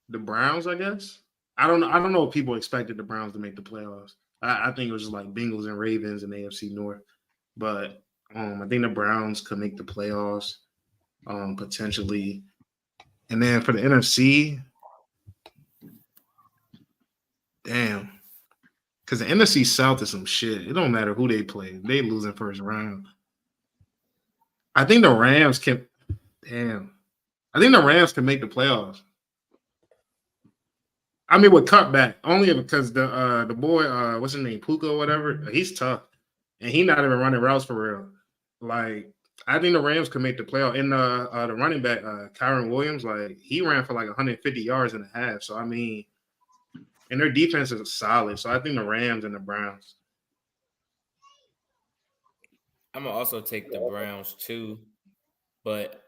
The Browns, I guess. I don't know if people expected the Browns to make the playoffs. I think it was just like Bengals and Ravens in the AFC North. But I think the Browns could make the playoffs, potentially. And then for the NFC, damn. Because the NFC South is some shit. It don't matter who they play. They lose in first round. I think the Rams can – damn. I think the Rams can make the playoffs. I mean, with cutback, only because the boy, what's his name, Puka or whatever, he's tough. And he's not even running routes for real. Like, I think the Rams could make the playoff. And the running back, Kyron Williams, like, he ran for like 150 yards and a half. So, I mean, and their defense is solid. So, I think the Rams and the Browns. I'm going to also take the Browns too, but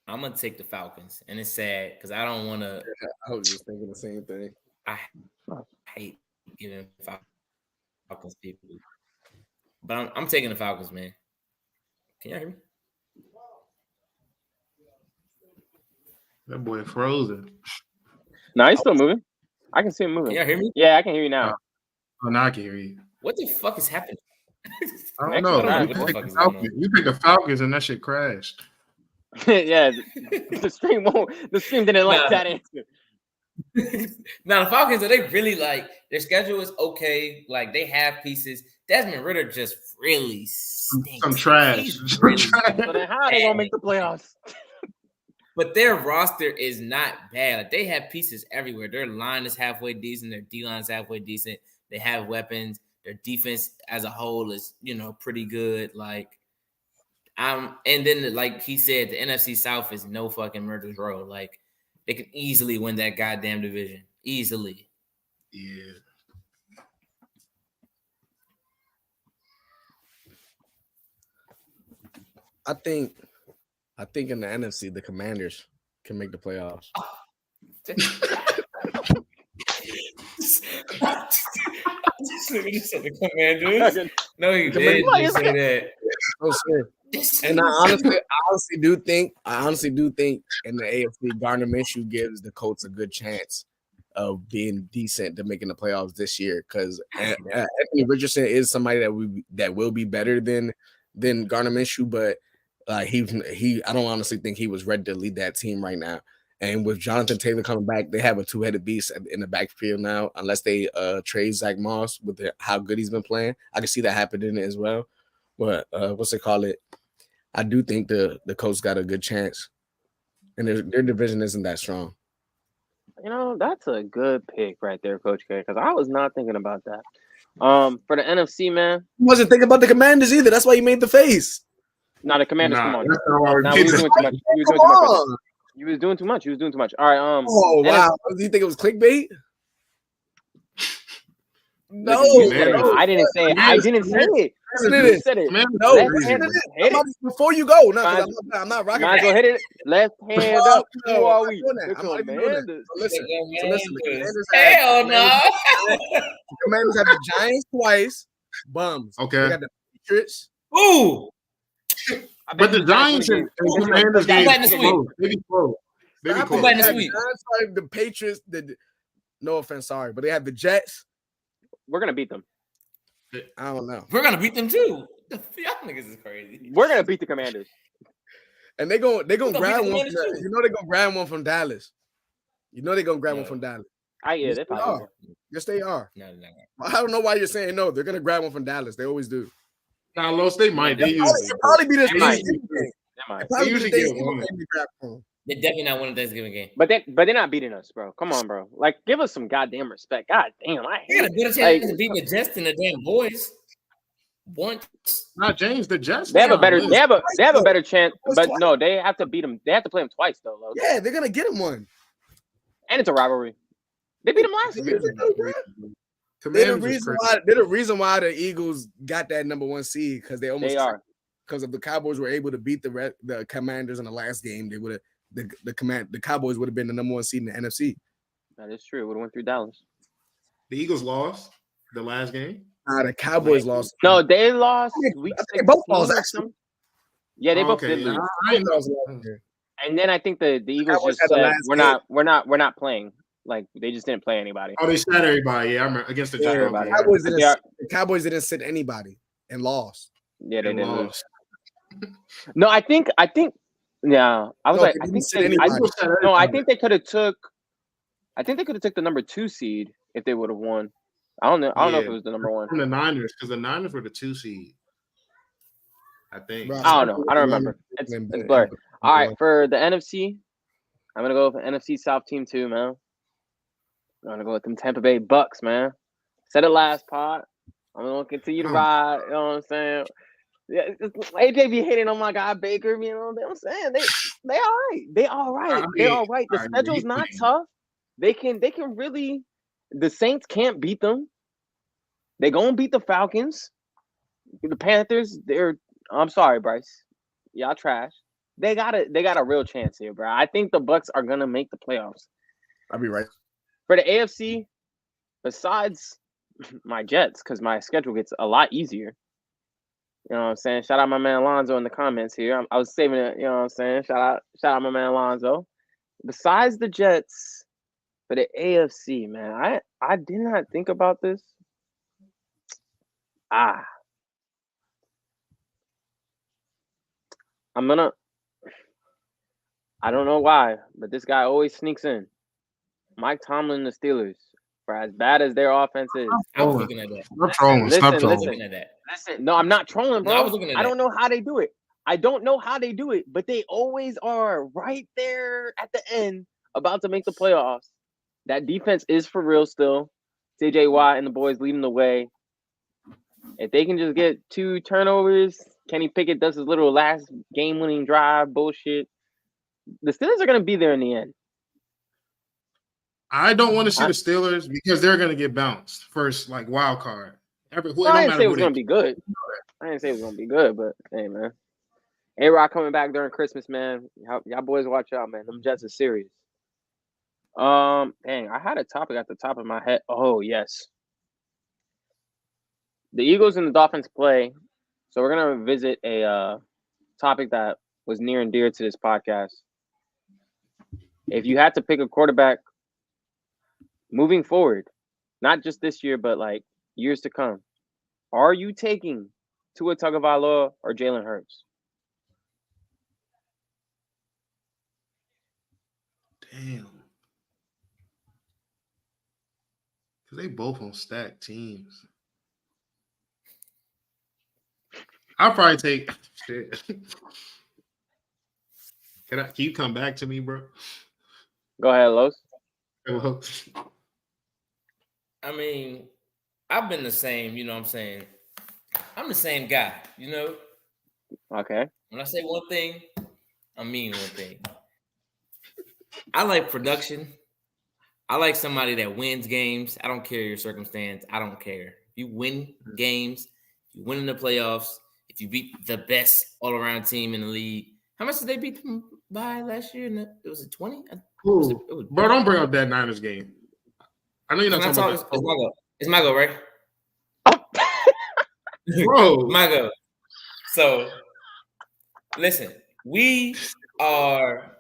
I'm going to take the Falcons. And it's sad because I don't want to. I was just thinking the same thing. I hate giving Falcons people. But I'm taking the Falcons, man. Can y'all hear me? That boy frozen. No, he's still moving. I can see him moving. Can y'all hear me? Yeah, I can hear you now. Oh, now I can hear you. What the fuck is happening? I don't know. You picked the Falcons and that shit crashed. Yeah, the stream didn't like that answer. Now the Falcons, are they really like their schedule is okay? Like they have pieces. Desmond Ridder just really stinks. Some trash. So then how are they gonna make the playoffs? But their roster is not bad. Like they have pieces everywhere. Their line is halfway decent. Their D line is halfway decent. They have weapons. Their defense as a whole is, pretty good. Like, and then like he said, the NFC South is no fucking murder's row. Like, they could easily win that goddamn division. Easily. Yeah. I think in the NFC, the Commanders can make the playoffs. The Commanders? No, he didn't say that. Oh, sure. And I honestly do think in the AFC, Gardner Minshew gives the Colts a good chance of being decent to making the playoffs this year because Anthony Richardson is somebody that will be better than Gardner Minshew, but I don't honestly think he was ready to lead that team right now. And with Jonathan Taylor coming back, they have a two-headed beast in the backfield now. Unless they trade Zach Moss with how good he's been playing, I can see that happening as well. But I do think the Colts got a good chance, and their division isn't that strong. That's a good pick right there, Coach K, because I was not thinking about that. For the NFC, man, I wasn't thinking about the Commanders either. That's why you made the face. No, the Commanders. Come on. You was doing too much. All right. Oh wow! Do you think it was clickbait? No, I didn't say it. I didn't say it. You said it. No, before you go, I'm not rocking. Might as well hit it. Left hand up. Who are we? Listen. Hell no. The Commanders have the Giants twice. Bums. Okay. They got the Patriots. Ooh. But the Giants and Commanders game Back in the is sweep. close. They be close. They be Stop close. Back in the it. sweep. Giants are the Patriots. No offense, sorry, but they have the Jets. We're gonna beat them. I don't know. We're gonna beat them too. Y'all niggas is crazy. We're gonna beat the Commanders. And they gonna gonna grab beat the one. Commanders From, too. you know they're gonna grab one from Dallas. You know they're gonna grab one No. from Dallas. Yeah, Yes, they they probably are. will. Yes, they are. No. I don't know why you're saying no. They're gonna grab one from Dallas. They always do. Nah, Los, they might. They It'll usually. probably be this They might. Thanksgiving game. They might. Probably be usually the get Thanksgiving one. game they grab from. They're definitely not winning the Thanksgiving game. But they're not beating us, bro. Come on, bro. Like, give us some goddamn respect. God damn, I They got a hate. better chance Like, of beating the Jets than the damn boys. Once. Not James. The Jets. they have a better. list. They have a better chance. Twice. But no, they have to beat them. They have to play them twice though, Lo. Yeah, they're gonna get him one. And it's a rivalry. They beat them last year. They're the Commanders is reason crazy. why. They're the reason why the Eagles got that number 1 seed because they almost They are. because if the Cowboys were able to beat the Commanders in the last game, they would have the Cowboys would have been the number 1 seed in the NFC. That is true. Would have went through Dallas. The Eagles lost the last game. The Cowboys lost. No, they lost week I think both 16 lost, or actually. something. Yeah, they both Okay, did lose. I didn't know. And then I think the Eagles Cowboys just had the said last we're not playing. Like they just didn't play anybody. Oh, they sat everybody. Yeah, I remember against the Giants. everybody. Yeah. The Cowboys didn't sit anybody and lost. Yeah, they And did lose. lost. No, I think yeah. I was No, like, they I didn't think sit they, anybody. I think they could have took. I think they could have took the number 2 seed if they would have won. I don't know. I don't know if it was the number 1. From the Niners, because the Niners were the 2 seed. I think. Bro, I don't know. I don't remember. It's blurry. All right, for the NFC, I'm gonna go with the NFC South team too, man. I'm gonna go with them Tampa Bay Bucks, man. Said it last pod. I'm gonna continue to ride. You know what I'm saying? Yeah, AJ be hating on my guy Baker. You know what I'm saying? They all right. They all right. They all right. The schedule's not tough. They can really. The Saints can't beat them. They gonna beat the Falcons. The Panthers. I'm sorry, Bryce. Y'all trash. They got a real chance here, bro. I think the Bucks are gonna make the playoffs. I'll be right. For the AFC, besides my Jets, because my schedule gets a lot easier. You know what I'm saying? Shout out my man Alonzo in the comments here. I was saving it. You know what I'm saying? Shout out my man Alonzo. Besides the Jets, for the AFC, man, I did not think about this. I don't know why, but this guy always sneaks in. Mike Tomlin, the Steelers, for as bad as their offense is. I was looking at that. Stop trolling. Listen, Stop I was trolling. listen. looking at that. Listen, no, I'm not trolling, bro. No, I was looking at I that. don't know how they do it. I don't know how they do it, but they always are right there at the end, about to make the playoffs. That defense is for real still. TJ Watt and the boys leading the way. If they can just get 2 turnovers, Kenny Pickett does his little last game-winning drive bullshit. The Steelers are going to be there in the end. I don't want to see the Steelers because they're going to get bounced first, like wild card. I didn't say it was going to be good. I didn't say it was going to be good, but hey, man. A-Rod coming back during Christmas, man. Y'all boys watch out, man. Them Jets are serious. Dang, I had a topic at the top of my head. Oh, yes. The Eagles and the Dolphins play. So we're going to visit a topic that was near and dear to this podcast. If you had to pick a quarterback moving forward, not just this year, but like years to come, are you taking Tua Tagovailoa or Jalen Hurts? Damn. Because they both on stacked teams. I'll probably take shit. Can you come back to me, bro? Go ahead, Los. Well, I mean, I've been the same, you know what I'm saying? I'm the same guy, you know? Okay. When I say one thing, I mean one thing. I like production. I like somebody that wins games. I don't care your circumstance. I don't care. You win games, you win in the playoffs, if you beat the best all-around team in the league. How much did they beat them by last year? It was 20? bro, don't bring up that Niners game. I know you're not talking about that. It's my go, right? Bro. My go. So, Listen, we are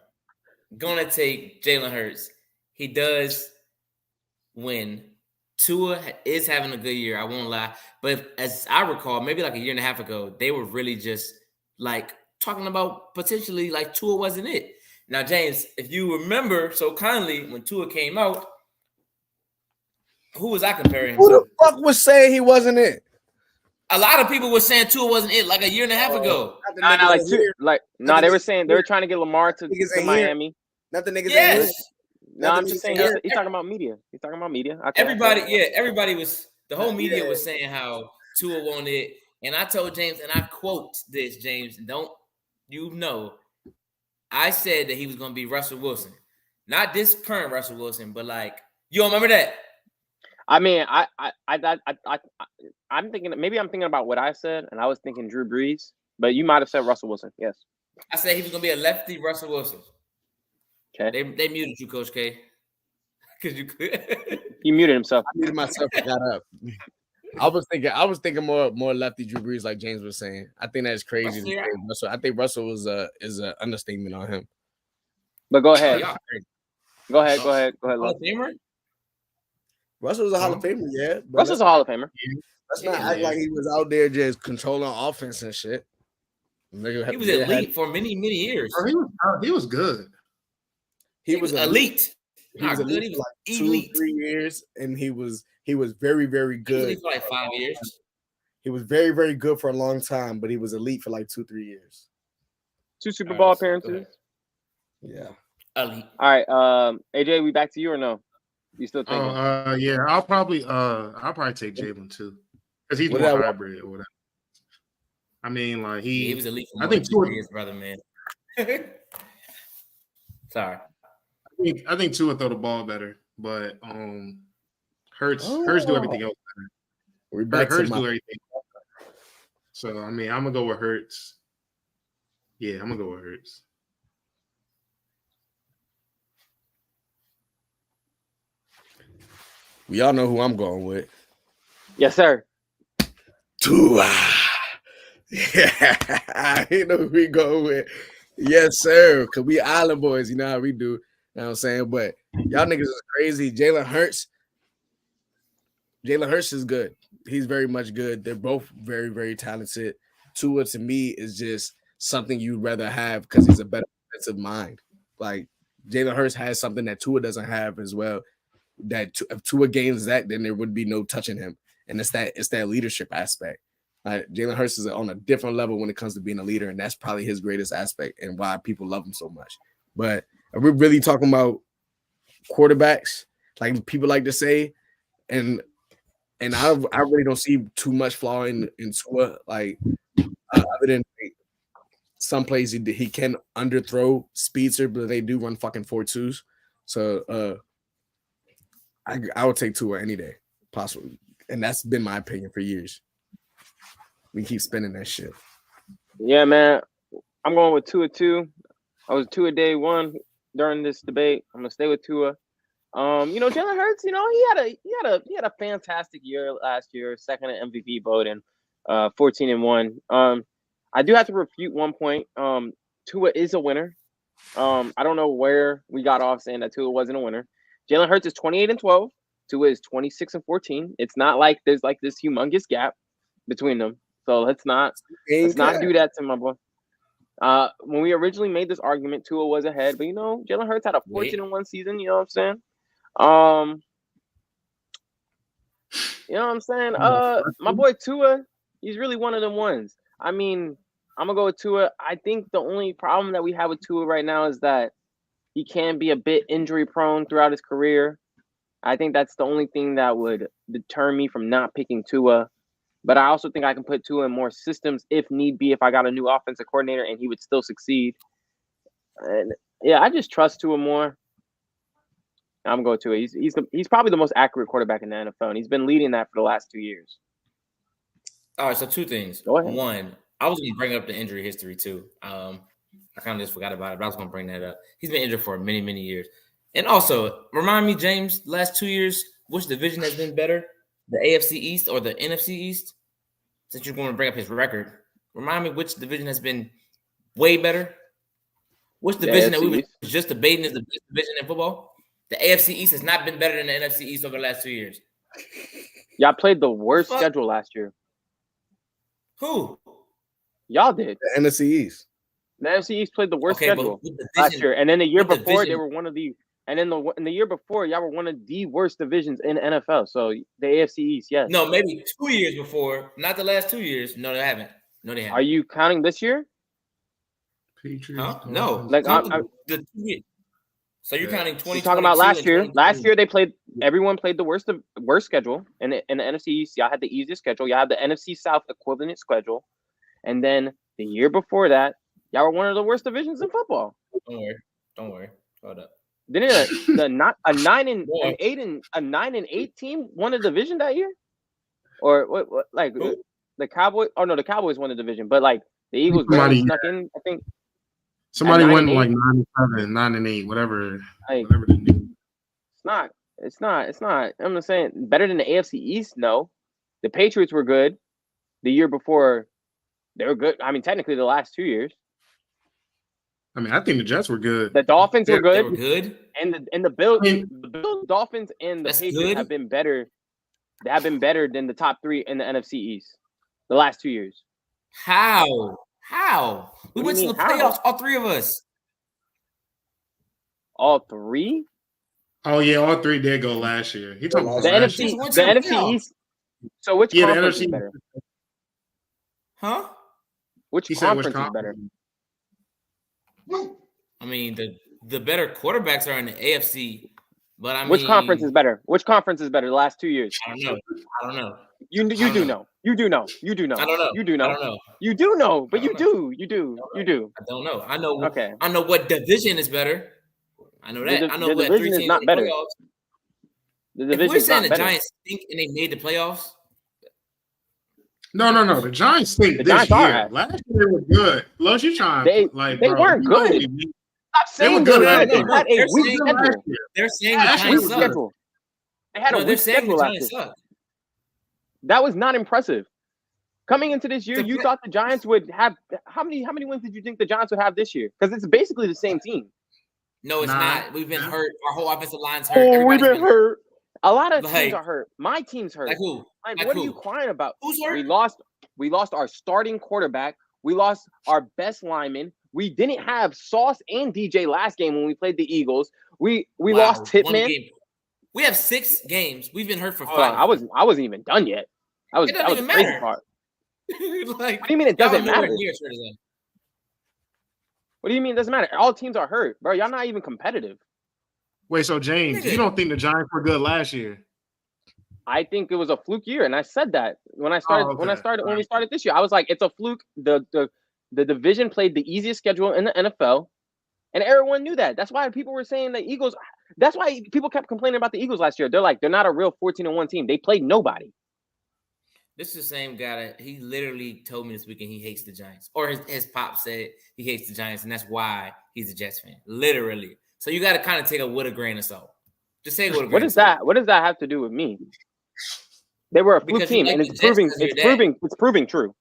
gonna take Jalen Hurts. He does win. Tua is having a good year. I won't lie. But as I recall, maybe like a year and a half ago, they were really just like talking about potentially like Tua wasn't it. Now, James, if you remember so kindly, when Tua came out, who was I comparing him Who to? the fuck was saying he wasn't it? A lot of people were saying Tua wasn't it like a year and a half ago. They were saying they were trying to get Lamar to Miami. Not the niggas. Yes. No, I'm just saying he's talking about media. He's talking about media. Everybody was the whole media was saying how Tua won it. And I told James, and I quote this, James, don't you know, I said that he was gonna be Russell Wilson. Not this current Russell Wilson, but like, you remember that? I mean, I'm thinking about what I said, and I was thinking Drew Brees, but you might have said Russell Wilson. Yes. I said he was gonna be a lefty Russell Wilson. Okay. They muted you, Coach K. Because you could. He muted himself. I muted myself and got up. I was thinking more lefty Drew Brees, like James was saying. I think that's crazy. Russell. I think Russell is an understatement on him. But go ahead. Go ahead. Hall of Famer? Russell's a Hall of Famer, yeah. Russell's a Hall of Famer. Let's not act like he was out there just controlling offense and shit. He was elite for many, many years. He was good. He was elite. He was elite for like 2-3 years, and he was very, very good. He was for like 5 years. He was very, very good for a long time, but he was elite for like 2-3 years. 2 Super Bowl appearances. Yeah. Elite. All right, AJ, we back to you or no? You still thinking? Yeah, I'll probably take Jalen too, because he's more hybrid or whatever. I mean, like he was elite. For I think 2 years, brother, man. Sorry. I think Tua throw the ball better, but Hurts do everything else better. Hurts do everything. So I mean, I'm gonna go with Hurts. Yeah, I'm gonna go with Hurts. We all know who I'm going with. Yes, sir. Tua. Yeah, you know who we go with. Yes, sir. Because we Island boys, you know how we do. You know what I'm saying? But y'all niggas is crazy. Jalen Hurts is good. He's very much good. They're both very, very talented. Tua, to me, is just something you'd rather have because he's a better defensive mind. Like, Jalen Hurts has something that Tua doesn't have as well. That if Tua gains that, then there would be no touching him. And it's that leadership aspect. Jalen Hurts is on a different level when it comes to being a leader, and that's probably his greatest aspect and why people love him so much. But are we really talking about quarterbacks, like people like to say? And I really don't see too much flaw in Tua. Like other than some plays he can underthrow speedster, but they do run fucking 4.2s. So I would take Tua any day, possibly, and that's been my opinion for years. We keep spinning that shit. Yeah, man. I'm going with Tua too. I was Tua day one during this debate. I'm gonna stay with Tua. Jalen Hurts, he had a fantastic year last year, second in MVP voting, 14-1. I do have to refute one point. Tua is a winner. I don't know where we got off saying that Tua wasn't a winner. Jalen Hurts is 28-12. Tua is 26-14. It's not like there's like this humongous gap between them. So let's not do that to my boy. When we originally made this argument, Tua was ahead, but Jalen Hurts had a 14-1 season. You know what I'm saying? You know what I'm saying? My boy Tua, he's really one of them ones. I mean, I'm gonna go with Tua. I think the only problem that we have with Tua right now is that he can be a bit injury prone throughout his career. I think that's the only thing that would deter me from not picking Tua. But I also think I can put Tua in more systems if need be, if I got a new offensive coordinator and he would still succeed. And yeah, I just trust Tua more. I'm going to Tua. He's probably the most accurate quarterback in the NFL, and he's been leading that for the last 2 years. All right, so 2 things. Go ahead. One, I was going to bring up the injury history too. I kind of just forgot about it, but I was going to bring that up. He's been injured for many, many years. And also, remind me, James, last 2 years, which division has been better? The AFC East or the NFC East? Since you're going to bring up his record, remind me which division has been way better? Which The division that we AFC were East. just debating is the best division in football? The AFC East has not been better than the NFC East over the last 2 years. Y'all played the worst Fuck. schedule last year. Who? Y'all did. The NFC East. The NFC East played the worst Okay, but schedule what last division? year, and then the year what before they division? were one of the. And then in the year before, y'all were one of the worst divisions in NFL. So the AFC East, yes. No, maybe 2 years before, not the last 2 years. No, they haven't. No, they haven't. Are you counting this year? Patriots. Huh? No. Like, Count I'm- the 2 years. So you're counting 2022 You're talking about last and year. 2023. Last year they played. Everyone played the worst schedule in the NFC East. Y'all had the easiest schedule. Y'all had the NFC South equivalent schedule, and then the year before that, y'all were one of the worst divisions in football. Don't worry. Hold up. Didn't a 9 and Yeah. an 8 and a 9 and 8 team won a division that year? Or what like Who? the Cowboys? Oh no, the Cowboys won the division, but like the Eagles Somebody- barely snuck in. I think Somebody At 9 went and like 9-7, 9-8, whatever. like, Whatever they do. it's not. I'm just saying better than the AFC East. No, the Patriots were good. The year before, they were good. I mean, technically the last 2 years. I mean, I think the Jets were good. The Dolphins were They good, were good. and the Bills, I mean- the Bills, Dolphins, and the That's Patriots good. have been better. They have been better than the top three in the NFC East the last 2 years. How? We What went do to you the mean, how? playoffs, all three of us. All three. Oh yeah, all three did go last year. He talking about The last NFC, year. went to the the NFC playoffs. East. So which Yeah, the conference is NFC. better? Huh? Which He said which conference is better? conference? I mean, the better quarterbacks are in the AFC, but I mean, Which conference is better? Which conference is better the last 2 years? I don't know. You don't do know. know. You do know. You do know. I don't know. You do I know. don't know. You do know, but I you don't do. You do. You do. I don't know. I know. Okay. I know what division is better. I know that. I know the we had division three is teams not in the better. playoffs. The If division we're is saying not the better. Giants stink and they made the playoffs, No. The Giants stink The this Giants are year. ass. Last year they were good. Los, you trying They bro, weren't you know good. what we mean. Stop saying were they were good good. last They year. had a They're weak saying Good last schedule. year. they're saying Last the year Weak Giants was suck. good. schedule. They had No, a they're weak saying the schedule last Giants year. suck. That was not impressive. Coming into this year, The you fa- thought the Giants would have how many wins did you think the Giants would have this year? Because it's basically the same team. No, it's Nah. not. We've been hurt. Our whole offensive line's hurt. Oh, we've Everybody's been hurt. A lot of Like- teams are hurt. My team's hurt. Like who? Like, Like what who? are you crying about? Who's hurt? We lost our starting quarterback. We lost our best lineman. We didn't have Sauce and DJ last game when we played the Eagles. We Wow, lost one Titman. game. We have 6 games. We've been hurt for Hold on, 5. I wasn't even done yet. It doesn't That was even the crazy matter. part. Like, What do you mean it y'all doesn't are nowhere matter? near as hurt as them. What do you mean it doesn't matter? All teams are hurt, bro. Y'all not even competitive. Wait, so James, Nigga. you don't think the Giants were good last year? I think it was a fluke year, and I said that when I started. Oh, When okay. when we started this year, I was like, it's a fluke. The division played the easiest schedule in the NFL, and everyone knew that. That's why people were saying the Eagles. That's why people kept complaining about the Eagles last year. They're like, they're not a real 14-1 team. They played nobody. This is the same guy that he literally told me this weekend he hates the Giants, or his pop said he hates the Giants, and that's why he's a Jets fan. Literally. So you got to kind of take it with a grain of salt. Just take it with a grain. What of does salt. that? What does that have to do with me? They were a fluke Because you team, like and the it's Jets proving. 'cause of It's your dad. proving. It's proving true.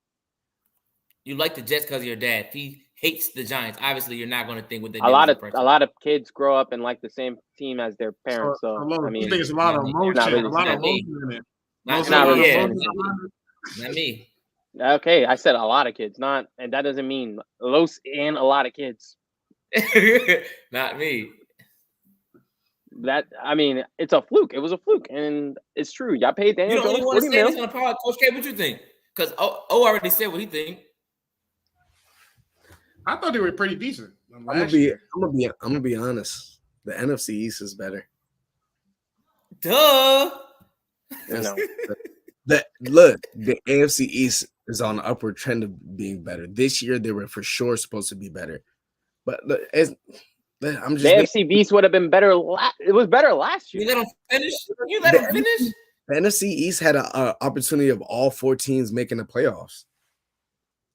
You like the Jets because of your dad. If he hates the Giants, obviously you're not going to think what they A lot of kids grow up and like the same team as their parents. So Lois, I mean, you think it's a lot of emotion, not really. a lot of Not me. emotion in it. Not, Most not of really. it, Yeah. emotion. not me. Okay, I said a lot of kids, not, and that doesn't mean Los and a lot of kids. Not me. That I mean, it's a fluke. It was a fluke, and it's true. Y'all paid You Daniel don't Jones even want to $40 say this million. on the pod, Coach K. What you think? Because O already said what he think. I thought they were pretty decent. I'm gonna be honest. The NFC East is better. Duh. No. Look, the AFC East is on an upward trend of being better. This year, they were for sure supposed to be better. But look, I'm just The AFC Beast would have been better. It was better last You year. let him finish. You let him finish. the NFC East had an opportunity of all 4 teams making the playoffs.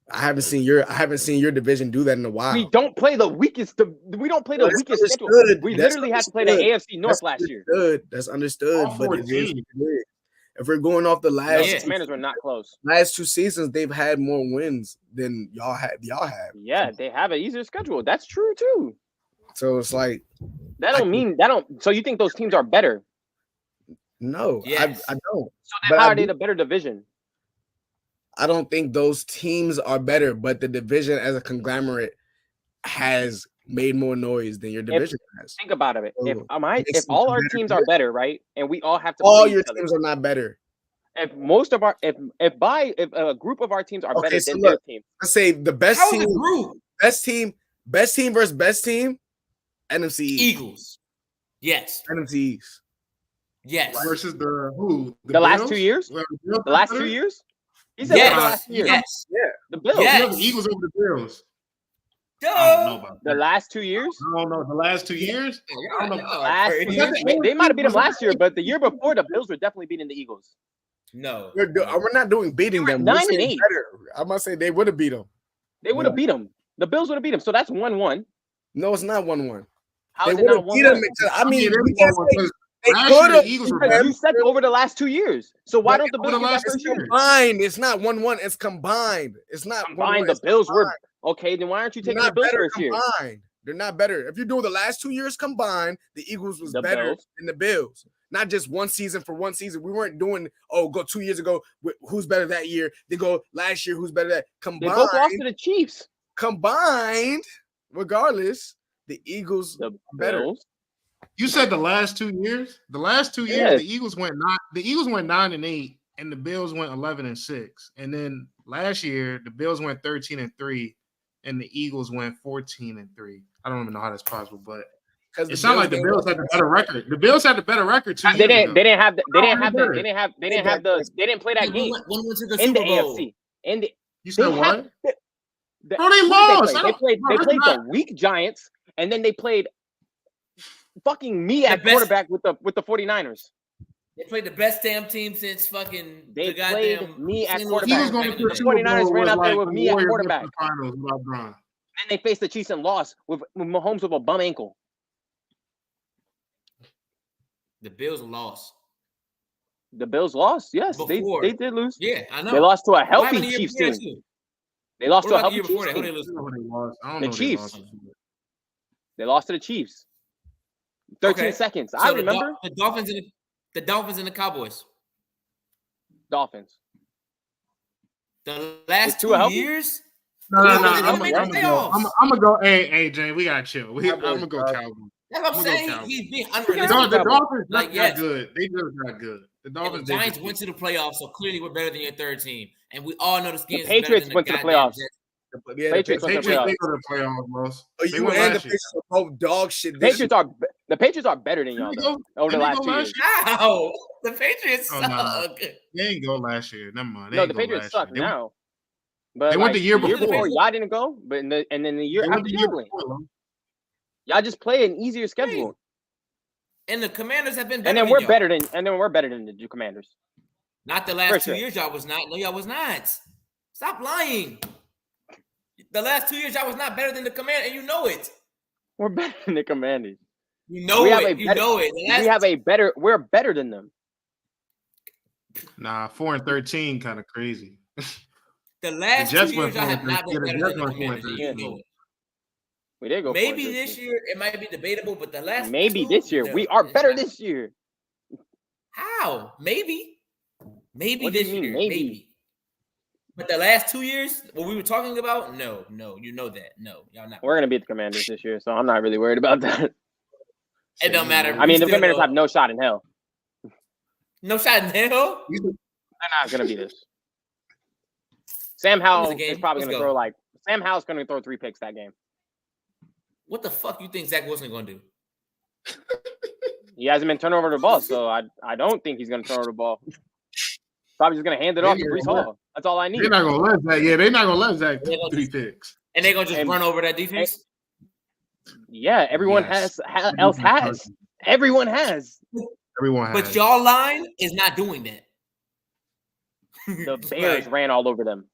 I haven't seen your division do that in a while. We don't play the weakest. We don't play the That's weakest schedule. understood. We That's literally had to play the understood. AFC North last year. That's understood. All But 4 it is teams. what it is. If we're going off the last The Commanders were not close. last 2 seasons, they've had more wins than y'all have. Yeah, they have an easier schedule. That's true too. So it's like So you think those teams are better? no, Yes. I don't. So then But how I are they do- the better division? I don't think those teams are better, but the division as a conglomerate has made more noise than your division has. Think about it. If Oh, if makes all them our better teams division. are better, right, and we all have to All play your each other. teams are not better. If most of our if a group of our teams are Okay, better so than look, their team, Let's say the best How is team, it group? best team versus best team, NFC East. Eagles. Yes. NFC East. Yes. Versus the The last Bills? 2 years? Well, the Bills the last better? 2 years, he said Yes. the last 2 years. Yes. The Bills. Yes. You have the Eagles over the Bills. Duh. I don't know about The that. last 2 years. I don't know. The last 2 years? I don't know. Last 2 Was years. that the They might have beat them was that last year, but the year before, the Bills were definitely beating the Eagles. No. We're not doing beating them. We're 9-8. saying better. I must say they would have beat them. They would have beat them. The Bills would have beat them. So that's 1-1. No, it's not 1-1. How They is it would not have beat them. 1-1? I mean, they're we can't going say because they last year could the have. Eagles were Because better. you said over the last 2 years. So why don't the Over Bills the get that last first 2 year? years. Combined. It's not 1-1. It's combined. It's not Combined, 1-1. the It's Bills were combined. okay. Then why aren't you They're taking the not Bills better first year? combined. They're not better. If you're doing the last 2 years combined, the Eagles was The better Bills. than the Bills. Not just one season for one season. We weren't doing, go 2 years ago, who's better that year? They go last year, who's better that? They both lost to the Chiefs. Combined, regardless, the Eagles The are better. Bills. You said the last 2 years? The last 2 years, Yes. the Eagles went 9-8, and the Bills went 11-6. And then last year, the Bills went 13-3, and the Eagles went 14-3. I don't even know how that's possible, but Because it sounded like the Bills had the better record. The Bills had the better record 2 years They didn't. ago. They didn't have. They How didn't are have they the. better? They didn't have. They didn't have the. They didn't play that game When went to the in the Super Bowl. AFC. In the. You said They what? had- Bro, they who did lost. They I played. don't- They played, bro, they that's played not- the weak Giants, and then they played fucking me at best- quarterback with the 49ers. They played the best damn team since fucking They the goddamn played me at St. Louis quarterback. Eagles Rams going back to in the the Super day. 49ers Bowl ran was out there like with the me at Warriors went to quarterback. the finals without Bron. And they faced the Chiefs and lost with Mahomes with a bum ankle. The Bills lost. The Bills lost. Yes, Before. they did lose. Yeah, I know. They lost to a What healthy happened the year Chiefs before team. that, too? They lost What to a about the healthy year before Chiefs that? Who team. they I lose don't to? know who they lost. I don't The know who Chiefs. they lost to. They lost to the Chiefs. 13 Okay. seconds. So I the remember. the Dolphins and the Cowboys. Dolphins. The last Is Tua 2 healthy? years. No. They're I'm gonna make the gonna go. playoffs. I'm gonna go. Hey, Jay, we gotta chill. I'm Cowboys, gonna go dog. Cowboys. That's what I'm I'm gonna go saying. Cowboys. He's being The unrealistic. Dolphins Like, not yes. good. They just not good. The And Dolphins. the Giants went to the playoffs, so clearly we're better than your third team. And we all know the Skins is Patriots better than went to the goddamn playoffs. Jets. Yeah, Patriots went to the Patriots. They playoffs. go to the playoffs, boss. They you went and the last year. Patriots are both dog shit. This The Patriots are better than y'all Didn't they though go- over the didn't they last go 2 last years. How? The Patriots Oh, suck. no. They didn't go last year. Never mind. They No, didn't the go Patriots last suck year. now. But they went the year before. y'all didn't go, but and then the year They went after the y'all year went. before. Y'all just play an easier schedule. And the Commanders have been better. And then than we're y'all. better than the Commanders. Not the For last sure. 2 years, y'all was not. No, y'all was not. Stop lying. The last 2 years, y'all was not better than the Commanders, and you know it. We're better than the Commanders. You know We have it. a You better- know it. We're better than them. Nah, 4-13, kind of crazy. The last The Jets 2 years, went y'all have 4-13. not been Yeah, the better Jets than the went Commanders, and you 4-13. know it. We did go. Maybe 4-13. this year it might be debatable, but the last Maybe two, this year. no, We are it's better not. this year. How? Maybe What do you this mean, year. maybe? Maybe. But the last 2 years, what we were talking about, no, you know that. No, y'all not. We're gonna beat the Commanders this year, so I'm not really worried about that. It don't matter. I mean, the We still Commanders know. have no shot in hell. No shot in hell. They're not gonna beat us. Sam Howell the game? is probably Let's gonna go. throw Sam Howell's gonna throw 3 picks that game. What the fuck you think Zach Wilson gonna do? He hasn't been turning over the ball, so I don't think he's gonna turn over the ball. Probably just gonna hand it off to Brees Hall. That's all I need. They're not gonna let Zach. Yeah, they're not gonna let Zach They're gonna 3 picks. And they're gonna just And- run over that defense. Yeah, everyone Yes. else has. Everyone has. Everyone has. But y'all line is not doing that. The Bears ran all over them.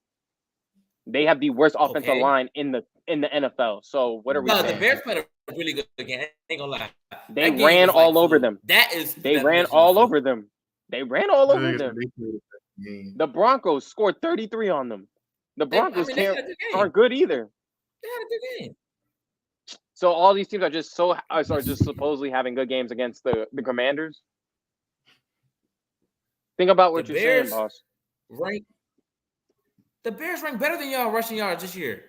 They have the worst offensive Okay. line in the NFL. So what are we No, the saying? Bears played a really good game. I ain't gonna lie. They That game ran was like all over fluid. them. That is. They that ran was all fluid. over them. They ran all over They them. played that game. The Broncos scored 33 on them. The Broncos they had a good game. aren't good either. They had a good game. So all these teams are just supposedly having good games against the Commanders. Think about what The you're Bears saying, boss. Rank. The Bears rank better than y'all rushing yards this year.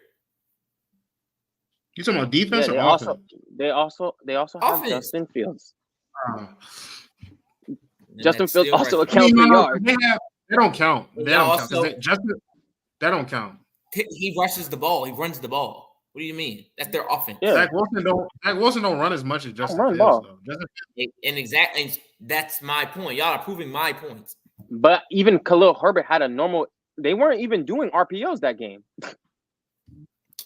You talking about defense Yeah, or offense? they also have Offense. Justin Fields. And Justin that's Fields still also rushing. accounts for no, yards. they don't count. They Y'all don't count. 'Cause also- that don't count. He rushes the ball. He runs the ball. What do you mean? That's their offense. Yeah. Zach Wilson don't run as much as Justin run Fields, ball. though. Justin- And exactly, that's my point. Y'all are proving my points. But even Khalil Herbert had a normal. They weren't even doing RPOs that game.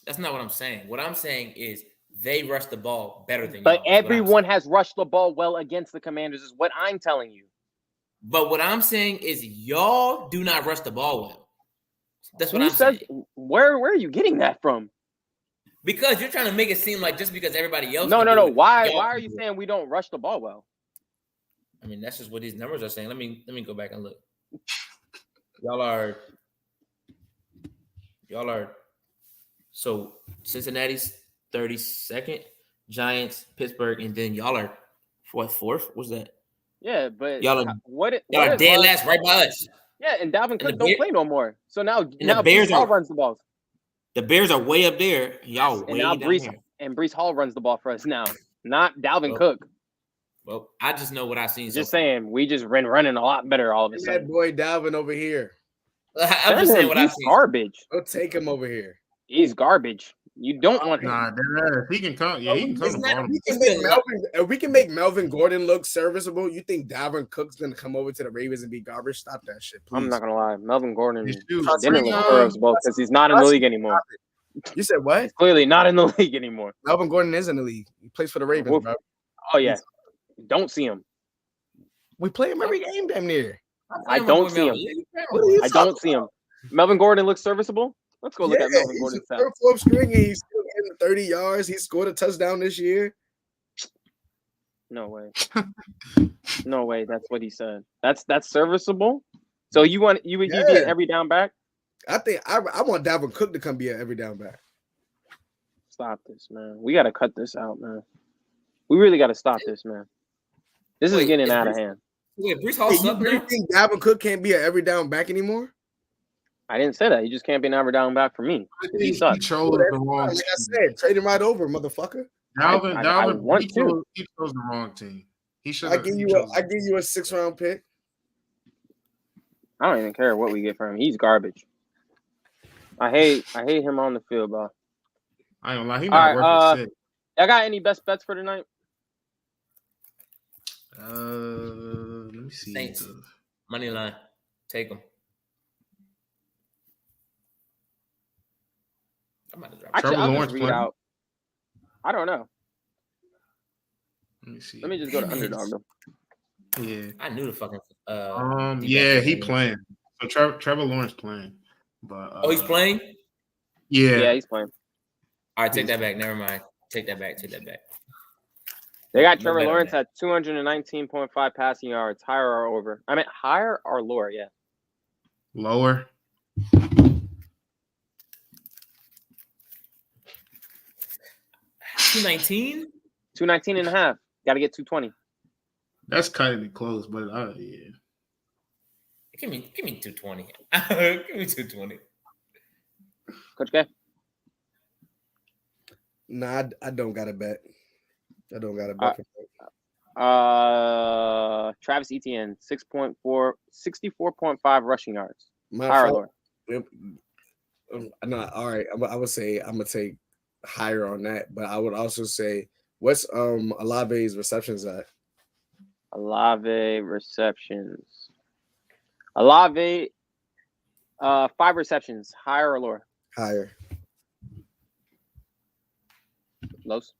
That's not what I'm saying. What I'm saying is they rush the ball better than But y'all. is what I'm everyone saying. has rushed the ball well against the Commanders, is what I'm telling you. But what I'm saying is y'all do not rush the ball well. That's what Who I'm says? saying. Where are you getting that from? Because you're trying to make it seem like just because everybody else. No. can do it, Why y'all are can you do it. saying we don't rush the ball well? I mean, that's just what these numbers are saying. Let me go back and look. Y'all are so Cincinnati's 32nd, Giants, Pittsburgh, and then y'all are fourth? What's that? Yeah, but Y'all are what Y'all are is dead our- last right by us. Yeah, and Dalvin the Cook don't Bear- play no more. So now the Bears Brees Hall are- runs the ball. The Bears are way up there. Y'all And way now down here. Brees Hall runs the ball for us now, not Dalvin Well, Cook. Well, I just know what I've seen. Just so far. saying, we just been running a lot better all of a That sudden. boy Dalvin over here. I'm just saying what I've He's seen. garbage. Go take him over here. He's garbage. You don't want him. Nah, he can come. Yeah, he can come It's to not- Baltimore. If we can make Melvin Gordon look serviceable, you think Dalvin Cook's gonna come over to the Ravens and be garbage? Stop that shit, please. I'm not gonna lie. Melvin Gordon His shoes. didn't look serviceable because he's not in the league anymore. You said what? He's clearly not in the league anymore. Melvin Gordon is in the league. He plays for the Ravens, Woof. bro. Oh yeah, don't see him. We play him every game, damn near. I don't see him. What are you I talking don't see him. Melvin Gordon looks serviceable. Let's go look at Melvin he's Gordon's a stats. third, fourth string, and he's still getting 30 yards. He scored a touchdown this year. No way. No way. That's what he said. That's serviceable. So you want you would be Yeah. an every down back? I think I want Dalvin Cook to come be an every down back. Stop this, man. We got to cut this out, man. We really got to stop this, man. This is Wait, getting is out of Brees- hand. Wait, Brees Hall Hey, sucked you now? think Dalvin Cook can't be an every down back anymore? I didn't say that. He just can't be an every down back for me. I He think he sucks. chose Well, the wrong Like I team. said, trade him right over, motherfucker. Dalvin, I want he to. chose the wrong team. He should. I give you a 6th-round pick. I don't even care what we get from him. He's garbage. I hate him on the field, bro. I ain't gonna lie. He All not right, worth it. Y'all got any best bets for tonight? Let me see. Saints. Money line. Take them. I'm about to drop. Actually, Trevor I'll Lawrence just read playing? out. I don't know. Let me see. Let me just go to underdog though. Yeah. I knew the fucking. Yeah, he playing. So Trevor Lawrence playing, but Oh, he's playing. Yeah. Yeah, he's playing. All right, take that back. Never mind. Take that back. They got No Trevor bet on Lawrence that. at 219.5 passing yards. Higher or over? I meant higher or lower? Yeah. Lower. 219. 219.5. Got to get 220. That's cutting it close, but yeah. Give me 220. Give me 220. Coach K? Nah, I don't got to bet. I don't got to bet. Travis Etienne, 64.5 rushing yards. My Higher or fault. lower? No, all right. I would say I'm gonna take higher on that, but I would also say what's Olave's receptions at? Olave receptions. Olave, 5 receptions. Higher or lower? Higher. Los?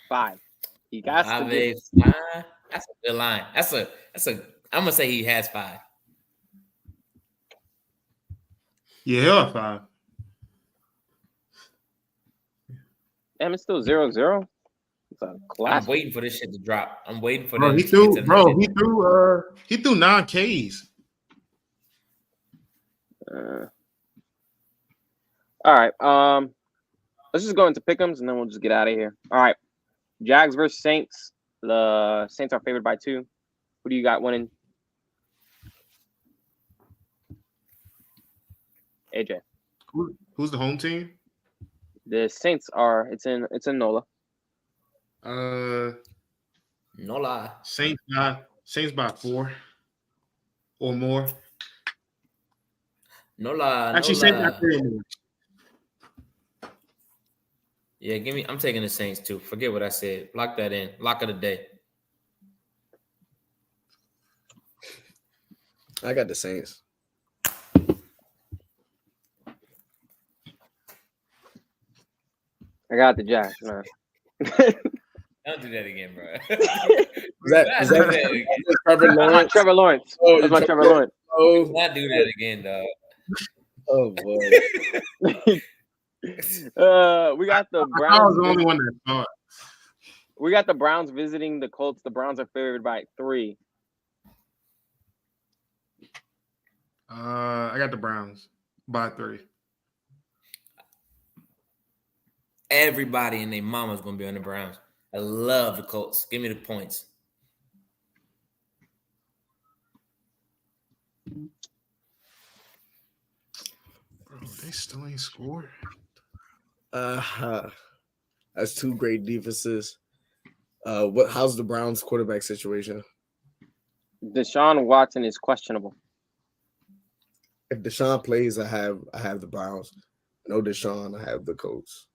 5. He got to Olave, get. 5. That's a good line. That's a. I'm gonna say he has 5. Yeah, he'll have 5. Damn, it's still 0-0. It's a I'm classic. waiting for this shit to drop. I'm waiting for Bro, them he to get threw. to the Bro, next he threw 9 Ks. All right. Let's just go into pick'ems and then we'll just get out of here. All right. Jags versus Saints. The Saints are favored by 2. Who do you got winning? AJ. Who's the home team? The Saints are. It's in NOLA. Nola. Saints by 4 or more. Nola. Actually, Saints by 3 or more. Yeah, I'm taking the Saints too. Forget what I said. Lock that in. Lock of the day. I got the Saints. I got the Jags, man. Don't do that again, bro. Is that Trevor Lawrence? Trevor Lawrence. Oh, That's my Trevor Lawrence. Oh, Not do that again, dog. oh boy. We got the I Browns. was the only one that thought. We got the Browns visiting the Colts. The Browns are favored by 3. I got the Browns by 3. Everybody and their mama's gonna be on the Browns. I love the Colts. Give me the points. Bro, they still ain't scored. That's 2 great defenses. How's the Browns quarterback situation? Deshaun Watson is questionable. If Deshaun plays, I have the Browns. No Deshaun, I have the Colts.